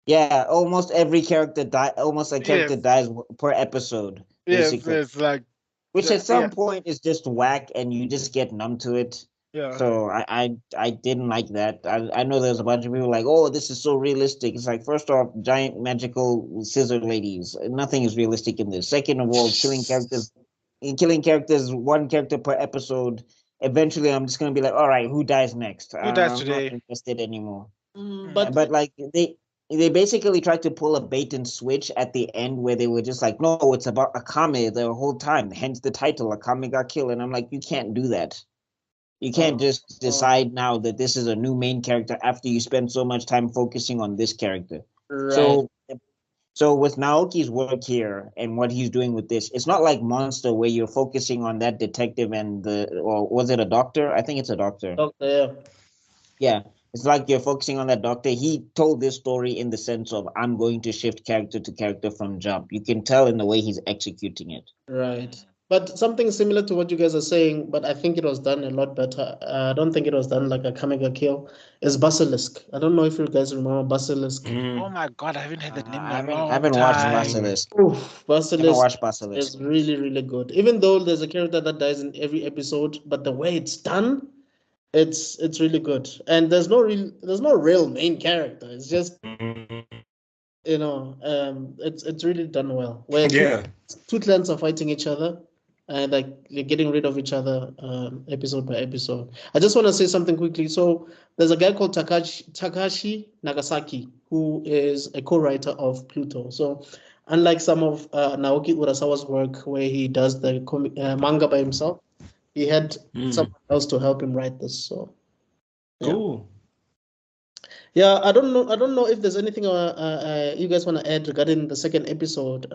Yeah, almost every character almost a character dies per episode, basically. Yes, it's like... Which at some point is just whack and you just get numb to it. Yeah. So I didn't like that. I know there's a bunch of people like, oh, this is so realistic. It's like, first off, giant magical scissor ladies. Nothing is realistic in this. Second of all, killing characters, one character per episode. Eventually, I'm just gonna be like, all right, who dies next? Who dies today? I'm not interested anymore. But like they basically tried to pull a bait and switch at the end where they were just like, no, it's about Akame the whole time. Hence the title, Akame got killed. And I'm like, you can't do that. You can't just decide now that this is a new main character after you spend so much time focusing on this character. Right. So with Naoki's work here and what he's doing with this, it's not like Monster where you're focusing on that detective and or was it a doctor? I think it's a doctor. Yeah. It's like you're focusing on that doctor. He told this story in the sense of, I'm going to shift character to character from jump. You can tell in the way he's executing it. Right. But something similar to what you guys are saying, but I think it was done a lot better. I don't think it was done like a Kamega Kill, is Basilisk. I don't know if you guys remember Basilisk. Oh my God, I haven't had that name in I a long haven't watched time. Basilisk. Oof, Haven't Basilisk watched Basilisk. is really, really good. Even though there's a character that dies in every episode, but the way it's done, it's really good. And there's no real main character. It's just it's really done well. Where two clans are fighting each other, and like they're getting rid of each other episode by episode. I just want to say something quickly. So there's a guy called Takashi Nagasaki who is a co-writer of PLUTO. So unlike some of Naoki Urasawa's work where he does the manga by himself, he had someone else to help him write this. So yeah. Cool. Yeah, I don't know if there's anything you guys want to add regarding the second episode.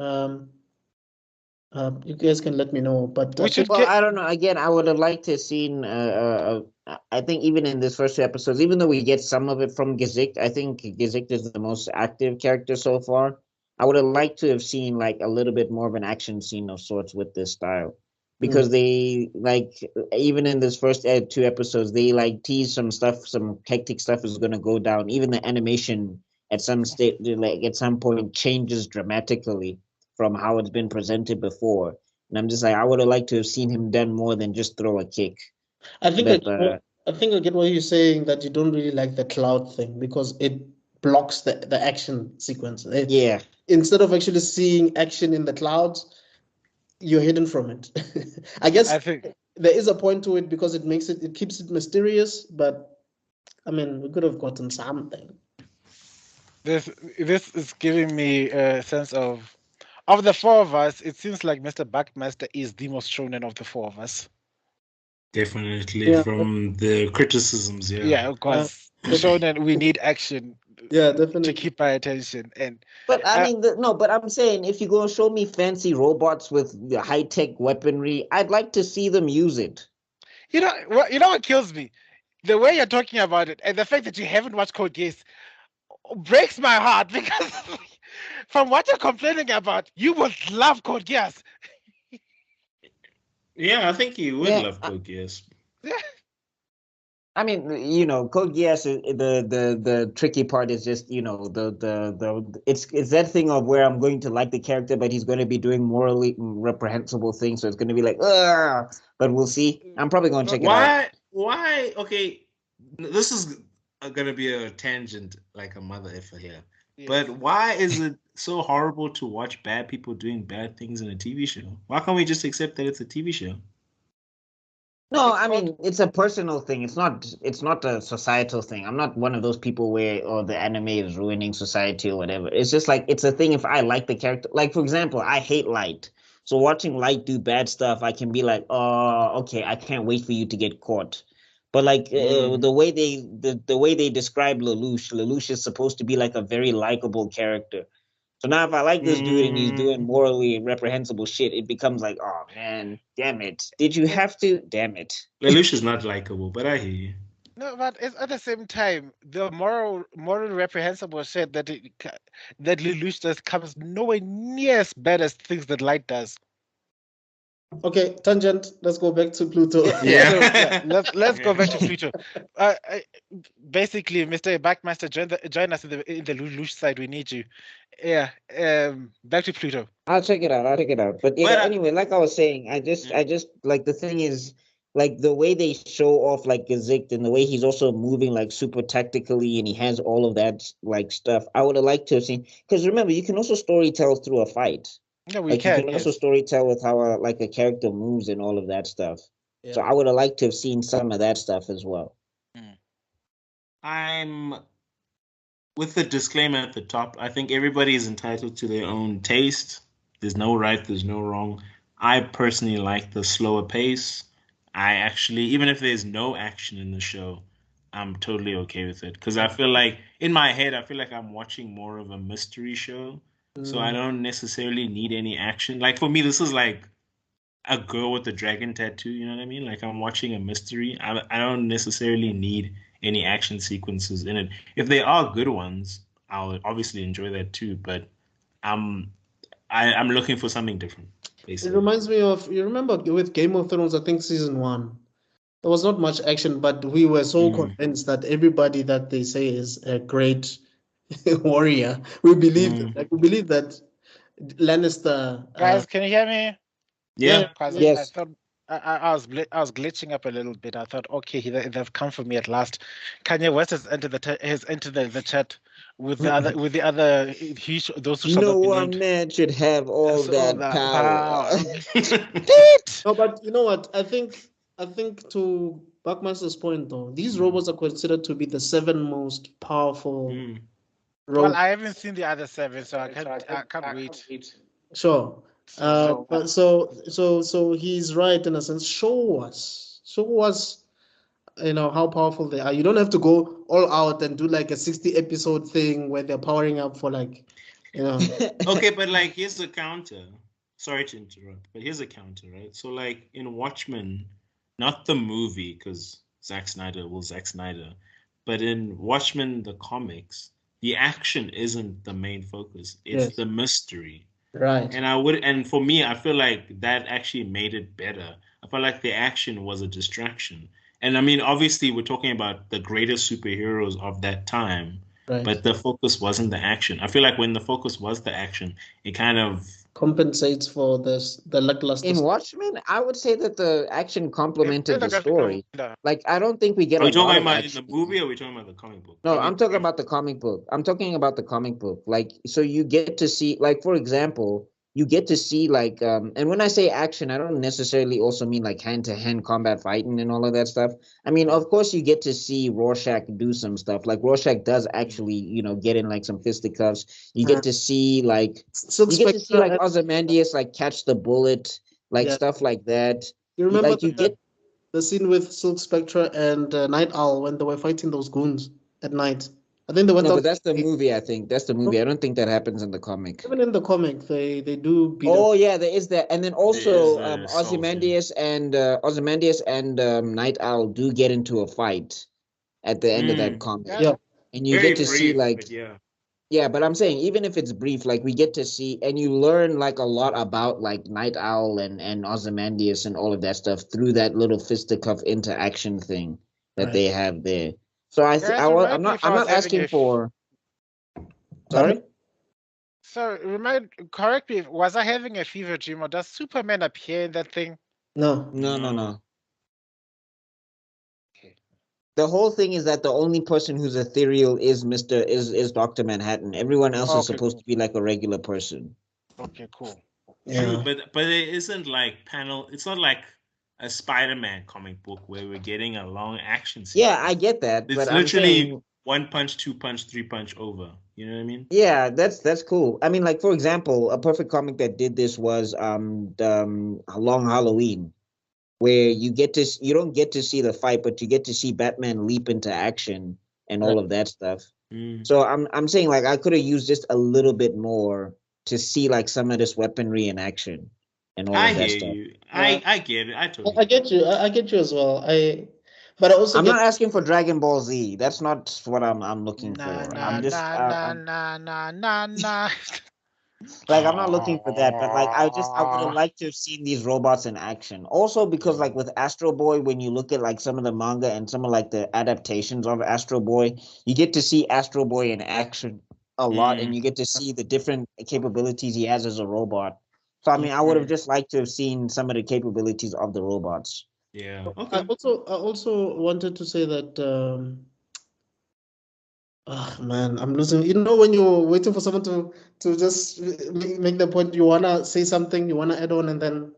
You guys can let me know. But well, I don't know. Again, I would have liked to have seen. I think even in this first two episodes, even though we get some of it from Gesicht, I think Gesicht is the most active character so far. I would have liked to have seen like a little bit more of an action scene of sorts with this style, because they like even in this first two episodes they like tease some stuff, some hectic stuff is going to go down. Even the animation at some state, like at some point, changes dramatically from how it's been presented before, and I'm just like, I would have liked to have seen him done more than just throw a kick. I think I get what you're saying, that you don't really like the cloud thing because it blocks the action sequence. Yeah. Instead of actually seeing action in the clouds, you're hidden from it. I think there is a point to it because it keeps it mysterious, but I mean, we could have gotten something. This is giving me a sense of the four of us, it seems like Mr. Buckmaster is the most shonen of the four of us. Definitely, from the criticisms, Yeah, of course. Shonen, we need action. Yeah, definitely. To keep our attention. But I mean, but I'm saying if you're going to show me fancy robots with high-tech weaponry, I'd like to see them use it. You know what kills me? The way you're talking about it and the fact that you haven't watched Code Geass breaks my heart, because from what you're complaining about, you would love Code Geass. Yeah, I think you would love Code Geass. Yeah. I mean, Code Geass, the tricky part is just, it's that thing of where I'm going to like the character, but he's going to be doing morally reprehensible things, so it's going to be like, ugh, but we'll see. I'm probably going to check it out. Why? Okay, this is going to be a tangent, like a mother effer here. Yeah. But why is it so horrible to watch bad people doing bad things in a TV show? Why can't we just accept that it's a TV show? No, I mean, it's a personal thing. It's not a societal thing. I'm not one of those people where, the anime is ruining society or whatever. It's just like, it's a thing if I like the character. Like, for example, I hate Light. So watching Light do bad stuff, I can be like, oh, okay, I can't wait for you to get caught. But like the way they describe Lelouch is supposed to be like a very likable character. So now if I like this dude and he's doing morally reprehensible shit, it becomes like, oh man, damn it. Did you have to? Damn it. Lelouch is not likable, but I hear you. No, but it's at the same time, the moral reprehensible shit that Lelouch does comes nowhere near as bad as things that Light does. Okay, tangent. Let's go back to PLUTO. Yeah. Let's go back to PLUTO. Basically, Mr. Backmaster, join us in the Lelouch side. We need you. Yeah. Back to PLUTO. I'll check it out. But anyway, like I was saying, I just like, the thing is, like, the way they show off like Gesicht and the way he's also moving like super tactically and he has all of that like stuff. I would have liked to have seen, because remember, you can also storytell through a fight. Yeah, you can also storytell with how a character moves and all of that stuff. Yeah. So I would have liked to have seen some of that stuff as well. I'm with the disclaimer at the top. I think everybody is entitled to their own taste. There's no right, there's no wrong. I personally like the slower pace. I actually, even if there's no action in the show, I'm totally okay with it, because I feel like in my head, I feel like I'm watching more of a mystery show. So I don't necessarily need any action. Like, for me, this is like a girl with a dragon tattoo, you know what I mean? Like, I'm watching a mystery. I don't necessarily need any action sequences in it. If they are good ones, I'll obviously enjoy that too, but I'm looking for something different. It basically. reminds me of, you remember with Game of Thrones, I think season 1, there was not much action, but we were so convinced that everybody that they say is a great warrior. We believe we believe that Lannister. Guys, can you hear me? Yeah. Because I Yes. thought I was glitching up a little bit. I thought, okay, they've come for me at last. Kanye West has entered the chat with the other those who shall No not be one named. man should have all that power. No, but you know what? I think to Buckmaster's point though, these robots are considered to be the 7 most powerful. Well, I haven't seen the other 7, so I can't wait. Sure. But so he's right in a sense. Show us, how powerful they are. You don't have to go all out and do like a 60 episode thing where they're powering up for like, Okay, but like here's the counter. Sorry to interrupt, but here's a counter, right? So like in Watchmen, not the movie, because Zack Snyder, but in Watchmen the comics, the action isn't the main focus. It's the mystery. Right. And for me, I feel like that actually made it better. I felt like the action was a distraction. And I mean, obviously, we're talking about the greatest superheroes of that time, but the focus wasn't the action. I feel like when the focus was the action, it kind of compensates for the lackluster. In Watchmen, I would say that the action complemented the story. Like, I don't think we get Are we a lot talking of about action. in the movie or are we talking about the comic book? No, I'm talking about the comic book. I'm talking about the comic book. Like, so you get to see, like, for example, you get to see like and when I say action, I don't necessarily also mean like hand-to-hand combat fighting and all of that stuff. I mean, of course you get to see Rorschach do some stuff. Like Rorschach does actually, get in like some fisticuffs. You get to see like Ozymandias like catch the bullet, like stuff like that. You remember like you get the scene with Silk Spectre and Night Owl when they were fighting those goons at night? I think they went out. But that's the movie. I think that's the movie. I don't think that happens in the comic. Even in the comic, they do beat Oh up. yeah, there is that, and then also Ozymandias and Night Owl do get into a fight at the end of that comic. Yeah, and you get to see like but I'm saying even if it's brief, like we get to see and you learn like a lot about like Night Owl and Ozymandias and all of that stuff through that little fisticuff interaction thing that they have there. So I'm not asking for. Sorry. So correct me. Was I having a fever dream, or does Superman appear in that thing? No. Okay. The whole thing is that the only person who's ethereal is Dr. Manhattan. Everyone else is supposed to be like a regular person. Okay, cool. True, but it isn't like it's not like a Spider-Man comic book where we're getting a long action scene. Yeah, I get that. It's but literally I'm saying, 1 punch, 2 punch, 3 punch over. You know what I mean? Yeah, that's cool. I mean, like for example, a perfect comic that did this was Long Halloween, where you don't get to see the fight, but you get to see Batman leap into action and all of that stuff. So I'm saying like I could have used just a little bit more to see like some of this weaponry in action and all of that stuff. I get it. I get you. I get you as well. But I also I'm not asking for Dragon Ball Z. That's not what I'm looking for. I'm just like I'm not looking for that, but like I would have liked to have seen these robots in action. Also because like with Astro Boy, when you look at like some of the manga and some of like the adaptations of Astro Boy, you get to see Astro Boy in action a lot, and you get to see the different capabilities he has as a robot. So I mean, I would have just liked to have seen some of the capabilities of the robots. Yeah. Okay. I also wanted to say that. Man, I'm losing. You know, when you're waiting for someone to just make the point, you wanna say something, you wanna add on, and then.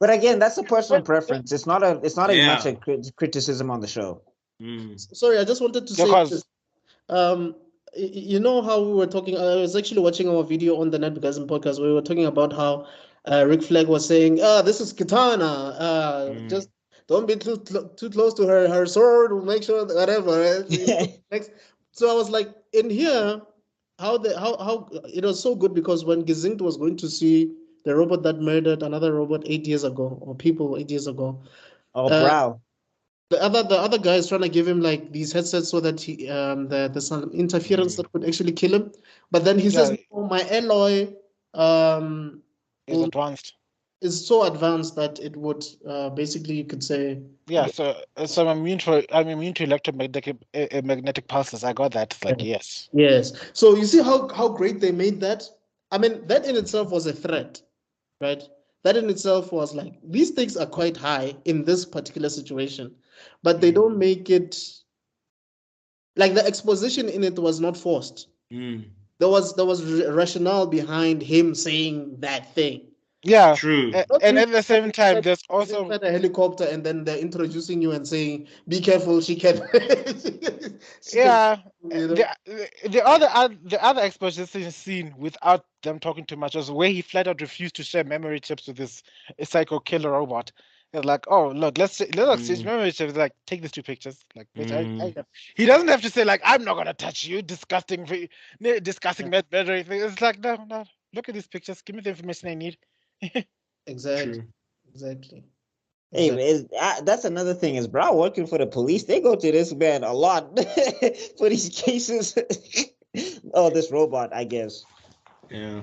But again, that's a personal preference. It's not as much a criticism on the show. Sorry, I just wanted to say this. You know how we were talking. I was actually watching our video on the Netgasm podcast. We were talking about how Rick Flag was saying, this is Katana. Just don't be too close to her sword. We'll make sure that whatever. So I was like, in here, how it was so good because when Gezinkt was going to see the robot that murdered another robot 8 years ago, or people 8 years ago. Oh, Brow. The other guy is trying to give him like these headsets so that there's some interference that could actually kill him. But then he says, "Oh, my alloy Is will advanced. is so advanced that it would basically, you could say, Yeah, so I'm immune to magnetic pulses. I got that. It's like yes. yes. So you see how great they made that. I mean, that in itself was a threat, right? That in itself was like, these stakes are quite high in this particular situation, but they don't make it like the exposition in it was not forced. There was rationale behind him saying that thing. Yeah, True. and at the same time, there's also inside a helicopter, and then they're introducing you and saying, "Be careful, she can." yeah. You know? The other exposition scene without them talking too much was where he flat out refused to share memory chips with this psycho killer robot. It's like, oh look, let's exchange memory chips. Like, take these two pictures. Like, bitch, he doesn't have to say like, I'm not gonna touch you, disgusting memory thing. It's like, no, look at these pictures. Give me the information I need. Exactly. True. Exactly. Hey, that's another thing is Brown working for the police. They go to this man a lot for these cases. Oh, this robot, I guess. Yeah.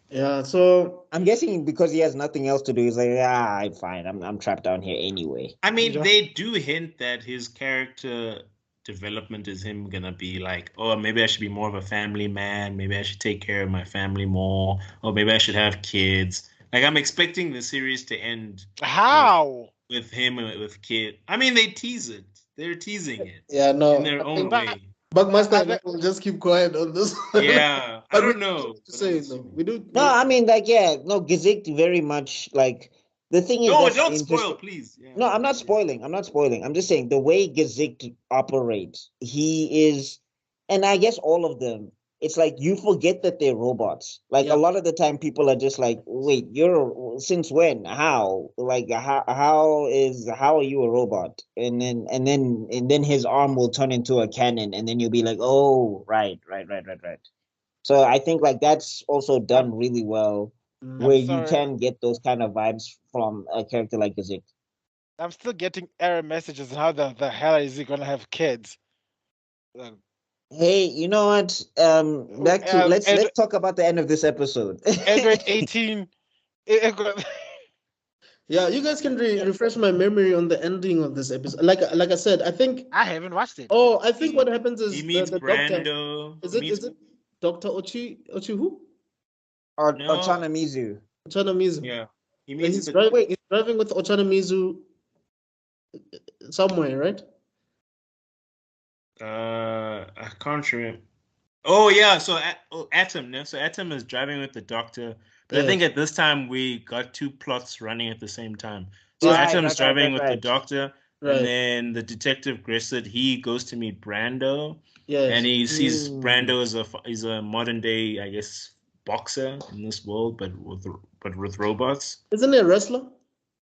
Yeah. So I'm guessing because he has nothing else to do, he's like, I'm fine. I'm trapped down here anyway. I mean, they do hint that his character development is him gonna be like, oh, maybe I should be more of a family man. Maybe I should take care of my family more. Or maybe I should have kids. Like, I'm expecting the series to end How? with him and with kid. I mean, they tease it. They're teasing it. Yeah, no. In their own way. Buckmaster and I will just keep quiet on this. Yeah, I don't know. To say though, we do. No, I mean, like, yeah, no, Gaziked very much like the thing is. No, that's don't interesting- spoil, please. Yeah. No, I'm not spoiling. I'm not spoiling. I'm just saying the way Gaziked operates, he is, and I guess all of them, it's like you forget that they're robots. Like a lot of the time, people are just like, "Wait, you're since when? How? Like how are you a robot?" And then his arm will turn into a cannon, and then you'll be like, "Oh, right." So I think like that's also done really well, where you sorry. can get those kind of vibes from a character like Gaziked. I'm still getting error messages. How the hell is he gonna have kids? Hey, you know what? Back to let's talk about the end of this episode. Android 18. Yeah, you guys can refresh my memory on the ending of this episode. Like I said, I think I haven't watched it. Oh, I think what happens is He meets the Brando. doctor. Is it Dr. Ochi who? Or No. Ochana-Mizu. Ochana-Mizu. Yeah. He meets He's driving with Ochana-Mizu somewhere, right? I can't remember. Oh yeah, so Atom. No? So Atom is driving with the doctor. But I think at this time we got two plots running at the same time. So Atom's driving with the doctor, and then the detective Gressett, he goes to meet Brando. Yes. And he sees Brando as a modern day, I guess, boxer in this world, but with robots. Isn't he a wrestler?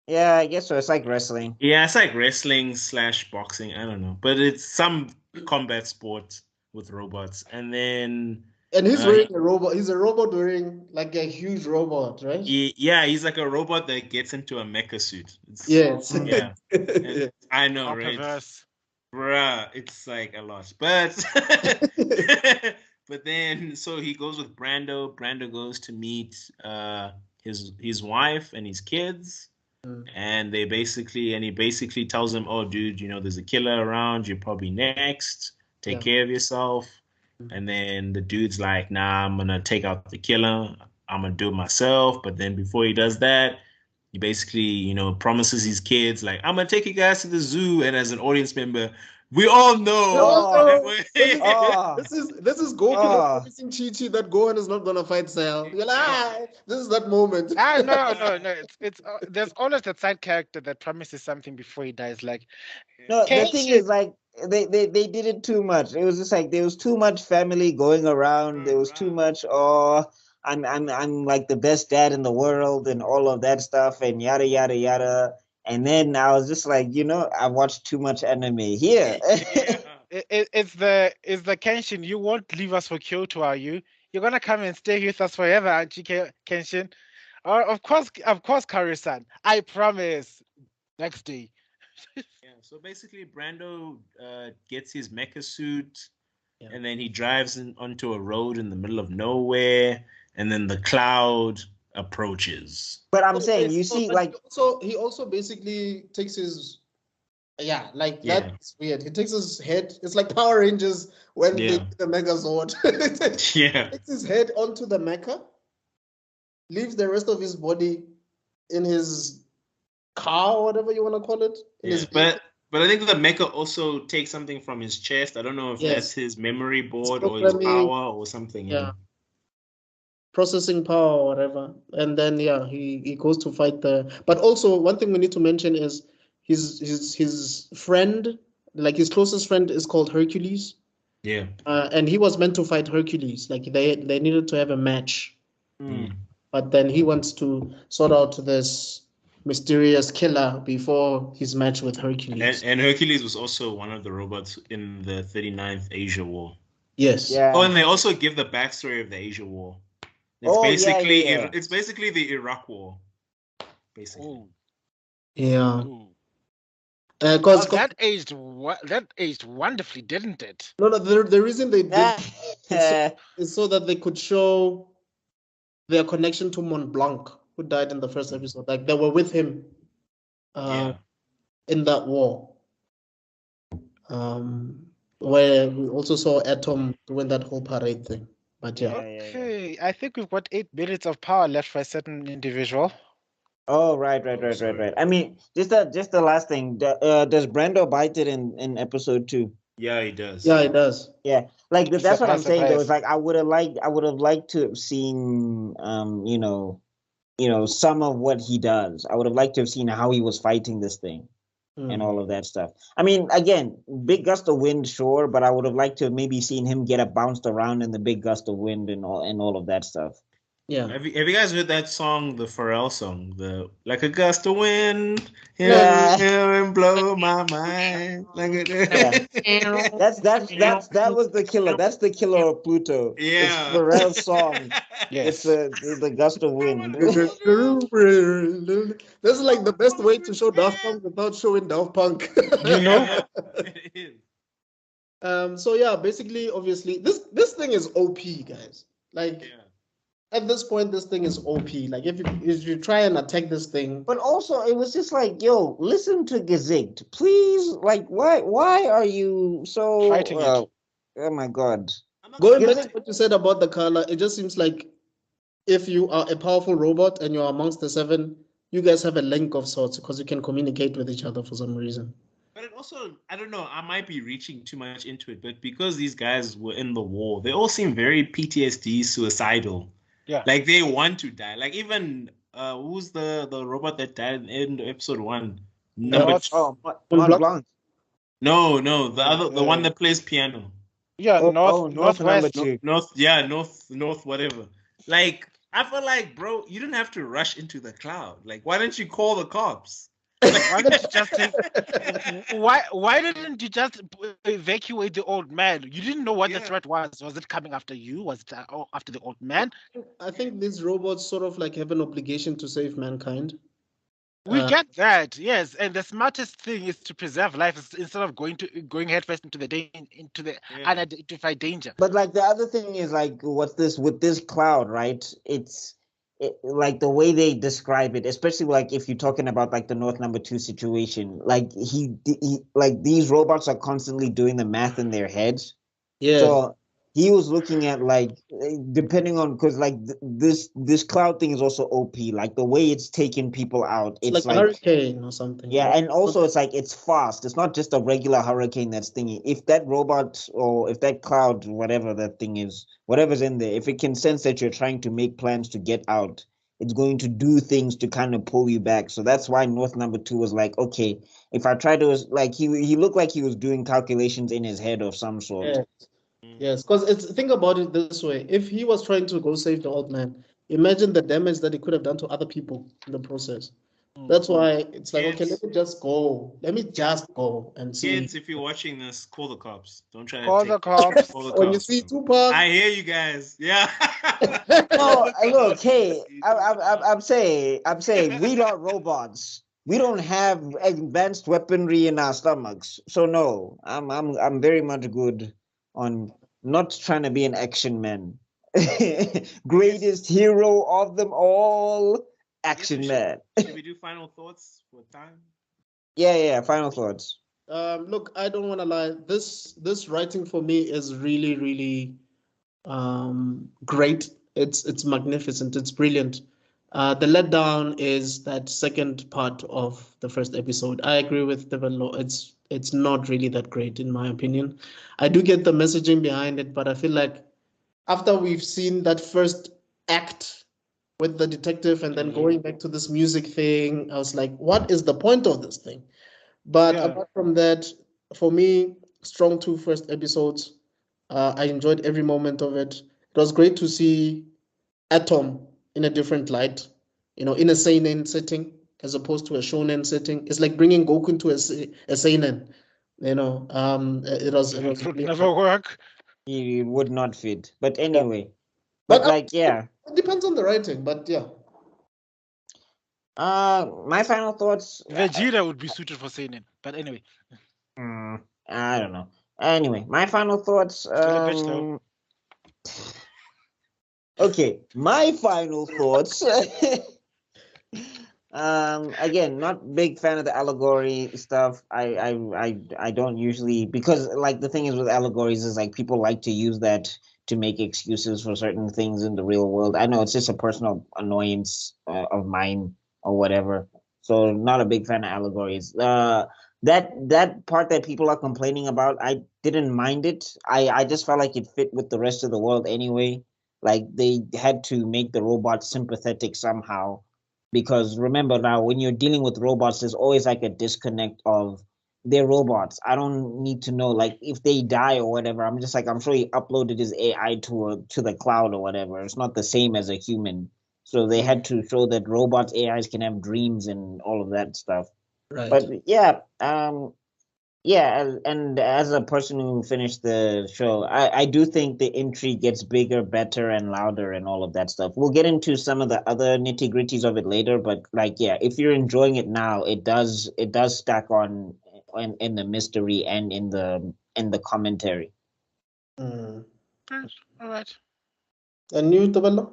Yeah, I guess so. It's like wrestling. Yeah, it's like wrestling / boxing. I don't know, but it's some combat sport with robots. And then he's wearing a robot. He's a robot wearing like a huge robot, right? Yeah, he's like a robot that gets into a mecha suit. Yes. Yeah. I know, right? Bruh, it's like a lot. But but then so he goes with Brando. Brando goes to meet his wife and his kids. And he basically tells him, oh, dude, there's a killer around. You're probably next. Take care of yourself. And then the dude's like, nah, I'm going to take out the killer. I'm going to do it myself. But then before he does that, he basically, promises his kids, like, I'm going to take you guys to the zoo. And as an audience member, we all know. This is Goku promising Chi-Chi that Gohan is not gonna fight Cell. You're like, this is that moment. No. It's there's always that side character that promises something before he dies. Like, no, the thing is like they did it too much. It was just like there was too much family going around. There was too much. I'm like the best dad in the world and all of that stuff and yada yada yada. And then I was just like, I watched too much anime here. It's the Kenshin. You won't leave us for Kyoto, are you? You're gonna come and stay with us forever, aren't you, Kenshin? Of course, Kari-san. I promise. Next day. So basically, Brando gets his mecha suit, and then he drives onto a road in the middle of nowhere. and then the cloud approaches. But I'm Okay, saying, you so- see, but like, he also basically takes his Yeah. that's weird. He takes his head. It's like Power Rangers when they Yeah. do the Megazord. Yeah. Takes his head onto the mecha, leaves the rest of his body in his car, or whatever you want to call it. In Yeah. his vehicle. But I think the mecha also takes something from his chest. I don't know if Yes. that's his memory board or his programming. power or something. Yeah. Processing power or whatever. And then he goes to fight but also one thing we need to mention is his friend, like his closest friend, is called Hercules. Yeah. And he was meant to fight Hercules. Like they needed to have a match. Mm. But then he wants to sort out this mysterious killer before his match with Hercules. And Hercules was also one of the robots in the 39th Asia War. Yes. yeah. Oh, and they also give the backstory of the Asia War. It's Oh, yeah, basically yeah. it's basically the Iraq War. Basically. Ooh, Yeah. ooh. Because That aged wonderfully, didn't it? no, the reason they did Yeah. is so that they could show their connection to Mont Blanc, who died in the first episode. Like they were with him Yeah. in that war. Where we also saw Atom doing that whole parade thing. But yeah. Yeah. Okay, I think we've got 8 minutes of power left for a certain individual. Oh, right. sorry. I mean, just the last thing. Does Brando bite it in episode 2? Yeah, he does. Yeah, it does. Yeah, like that's what I'm Surprise, saying though. surprise. Is like I would have liked to have seen some of what he does. I would have liked to have seen how he was fighting this thing and all of that stuff. I mean, again, big gust of wind, sure, but I would have liked to have maybe seen him get bounced around in the big gust of wind and all of that stuff. Yeah. Have you guys heard that song, the Pharrell song, the like a gust of wind, Yeah. and blow my mind, like Yeah. That was the killer. That's the killer of Pluto. Yeah. It's Pharrell's song. Yes. It's the gust of wind. This is like the best way to show Daft Punk without showing Daft Punk. You know? It is. So yeah, basically, obviously, this thing is OP, guys. Like Yeah. at this point, this thing is OP. Like if you try and attack this thing, But also, it was just like, yo, listen to Gesicht, please. Like, why are you so Fighting it. oh my god. I'm not going gonna- back to what you said about the color, it just seems like if you are a powerful robot and you're amongst the 7, you guys have a link of sorts because you can communicate with each other for some reason. But it also, I don't know, I might be reaching too much into it, but because these guys were in the war, they all seem very PTSD, suicidal. Yeah. Like they want to die. Like even who's the robot that died in episode 1? Number two. Oh, Mont Blanc. No, the one that plays piano. Yeah, North northwest. number 2. North, whatever. Like I feel like, bro, you didn't have to rush into the cloud. Like, why didn't you call the cops? Why didn't you just why didn't you just evacuate the old man? You didn't know what the Yeah. threat was. Was it coming after you? Was it after the old man? I think these robots sort of like have an obligation to save mankind. We get that, yes. And the smartest thing is to preserve life instead of going headfirst into the Yeah. unidentified danger. But like the other thing is like, what's this with this cloud, right? Like the way they describe it, especially like if you're talking about like the North number 2 situation, like he like these robots are constantly doing the math in their heads. Yeah. So he was looking at like depending on because like this cloud thing is also OP. Like the way it's taking people out, it's like a hurricane or something. yeah, and also it's like it's fast. It's not just a regular hurricane that's thingy. If that robot or if that cloud, whatever that thing is, whatever's in there, if it can sense that you're trying to make plans to get out, it's going to do things to kind of pull you back. So that's why North number 2 was like, okay, if I try to like he looked like he was doing calculations in his head of some sort. Yeah. Yes, because think about it this way. If he was trying to go save the old man, imagine the damage that he could have done to other people in the process. That's why it's like, okay, let me just go. Let me just go and see. Kids, if you're watching this, call the cops. Don't try to Call the cops. Call the When you cops. see Tupac, I hear you guys. Yeah. No, look, hey, I'm saying we are robots. We don't have advanced weaponry in our stomachs, so no, I'm very much good on not trying to be an action man. Greatest hero of them all, Action Man. Should we do final thoughts for time? Yeah. Final thoughts. Look, I don't want to lie. This writing for me is really, really great. It's magnificent. It's brilliant. The letdown is that second part of the first episode. I agree with Develo. It's not really that great in my opinion. I do get the messaging behind it, but I feel like after we've seen that first act with the detective and then going back to this music thing, I was like, what is the point of this thing? But apart from that, for me, strong two first episodes. I enjoyed every moment of it. It was great to see Atom in a different light, in a seinen setting as opposed to a shonen setting. It's like bringing Goku into a seinen. It was Would really never work. He would not fit. But anyway. But But yeah. it depends on the writing. But yeah. My final thoughts. Vegeta would be suited for seinen, but anyway. I don't know. Anyway, my final thoughts. Still a bitch, though. Okay, my final thoughts. Again, not big fan of the allegory stuff. I don't usually, because like the thing is with allegories is like people like to use that to make excuses for certain things in the real world. I know it's just a personal annoyance of mine or whatever. So not a big fan of allegories. That part that people are complaining about, I didn't mind it. I just felt like it fit with the rest of the world anyway. Like they had to make the robots sympathetic somehow, because remember now, when you're dealing with robots, there's always like a disconnect of they're robots. I don't need to know like if they die or whatever. I'm just like, I'm sure he uploaded his AI to the cloud or whatever. It's not the same as a human. So they had to show that robots, AIs can have dreams and all of that stuff. Right. But yeah, and as a person who finished the show, I do think the intrigue gets bigger, better, and louder, and all of that stuff. We'll get into some of the other nitty gritties of it later, but like, yeah, if you're enjoying it now, it does stack on in the mystery and in the commentary. Mm. All right. And you, Tabella?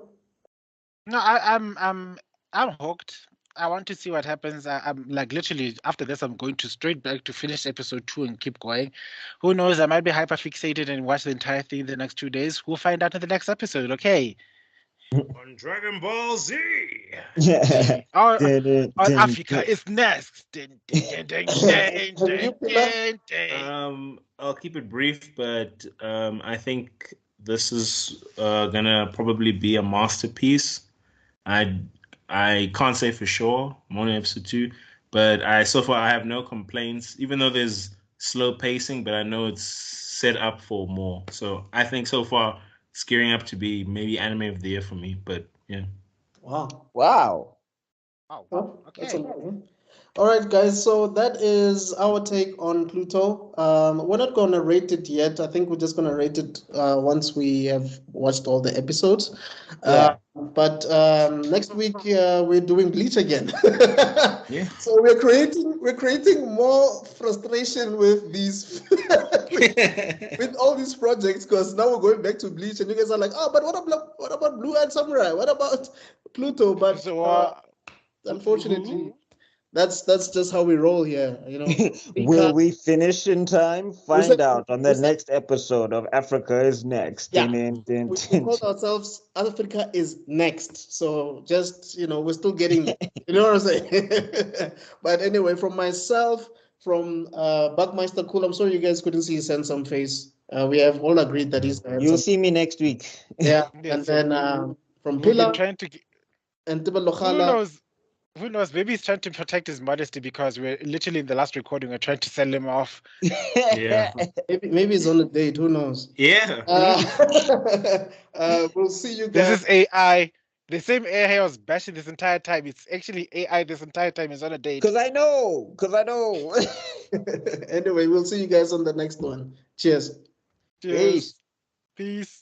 No, I'm hooked. I want to see what happens. I'm like literally after this, I'm going to straight back to finish episode 2 and keep going. Who knows? I might be hyper fixated and watch the entire thing the next 2 days. We'll find out in the next episode. Okay. On Dragon Ball Z. Yeah. Our Africa is next. I'll keep it brief, but I think this is gonna probably be a masterpiece. I can't say for sure. I'm only episode 2, but so far I have no complaints. Even though there's slow pacing, but I know it's set up for more. So I think so far it's gearing up to be maybe anime of the year for me. But yeah. Wow. Oh, okay. That's amazing. All right, guys. So that is our take on Pluto. We're not going to rate it yet. I think we're just going to rate it once we have watched all the episodes. But next week we're doing Bleach again. Yeah. So we're creating more frustration with these with all these projects, because now we're going back to Bleach, and you guys are like, oh, but what about Blue Eyed Samurai? What about Pluto? But So, unfortunately, that's just how we roll here. Will we finish in time? Find said- out on the next episode of Africa is Next. Yeah. We We called ourselves Africa is Next. So just, we're still getting there. You know what I'm saying? But anyway, from myself, from Buckmeister Cool, I'm sorry you guys couldn't see his handsome face. We have all agreed that he's handsome. You'll see me next week. Yeah. Yes. And then from we've been Pila trying to. and Who Tibelokhala. knows? Who knows? Maybe he's trying to protect his modesty because we're literally in the last recording. We're trying to sell him off. Yeah. Maybe he's on a date. Who knows? Yeah. We'll see you guys. This is AI. The same AI I was bashing this entire time. It's actually AI this entire time. Is on a date. Because I know. Anyway, we'll see you guys on the next one. Cheers. Cheers. Peace.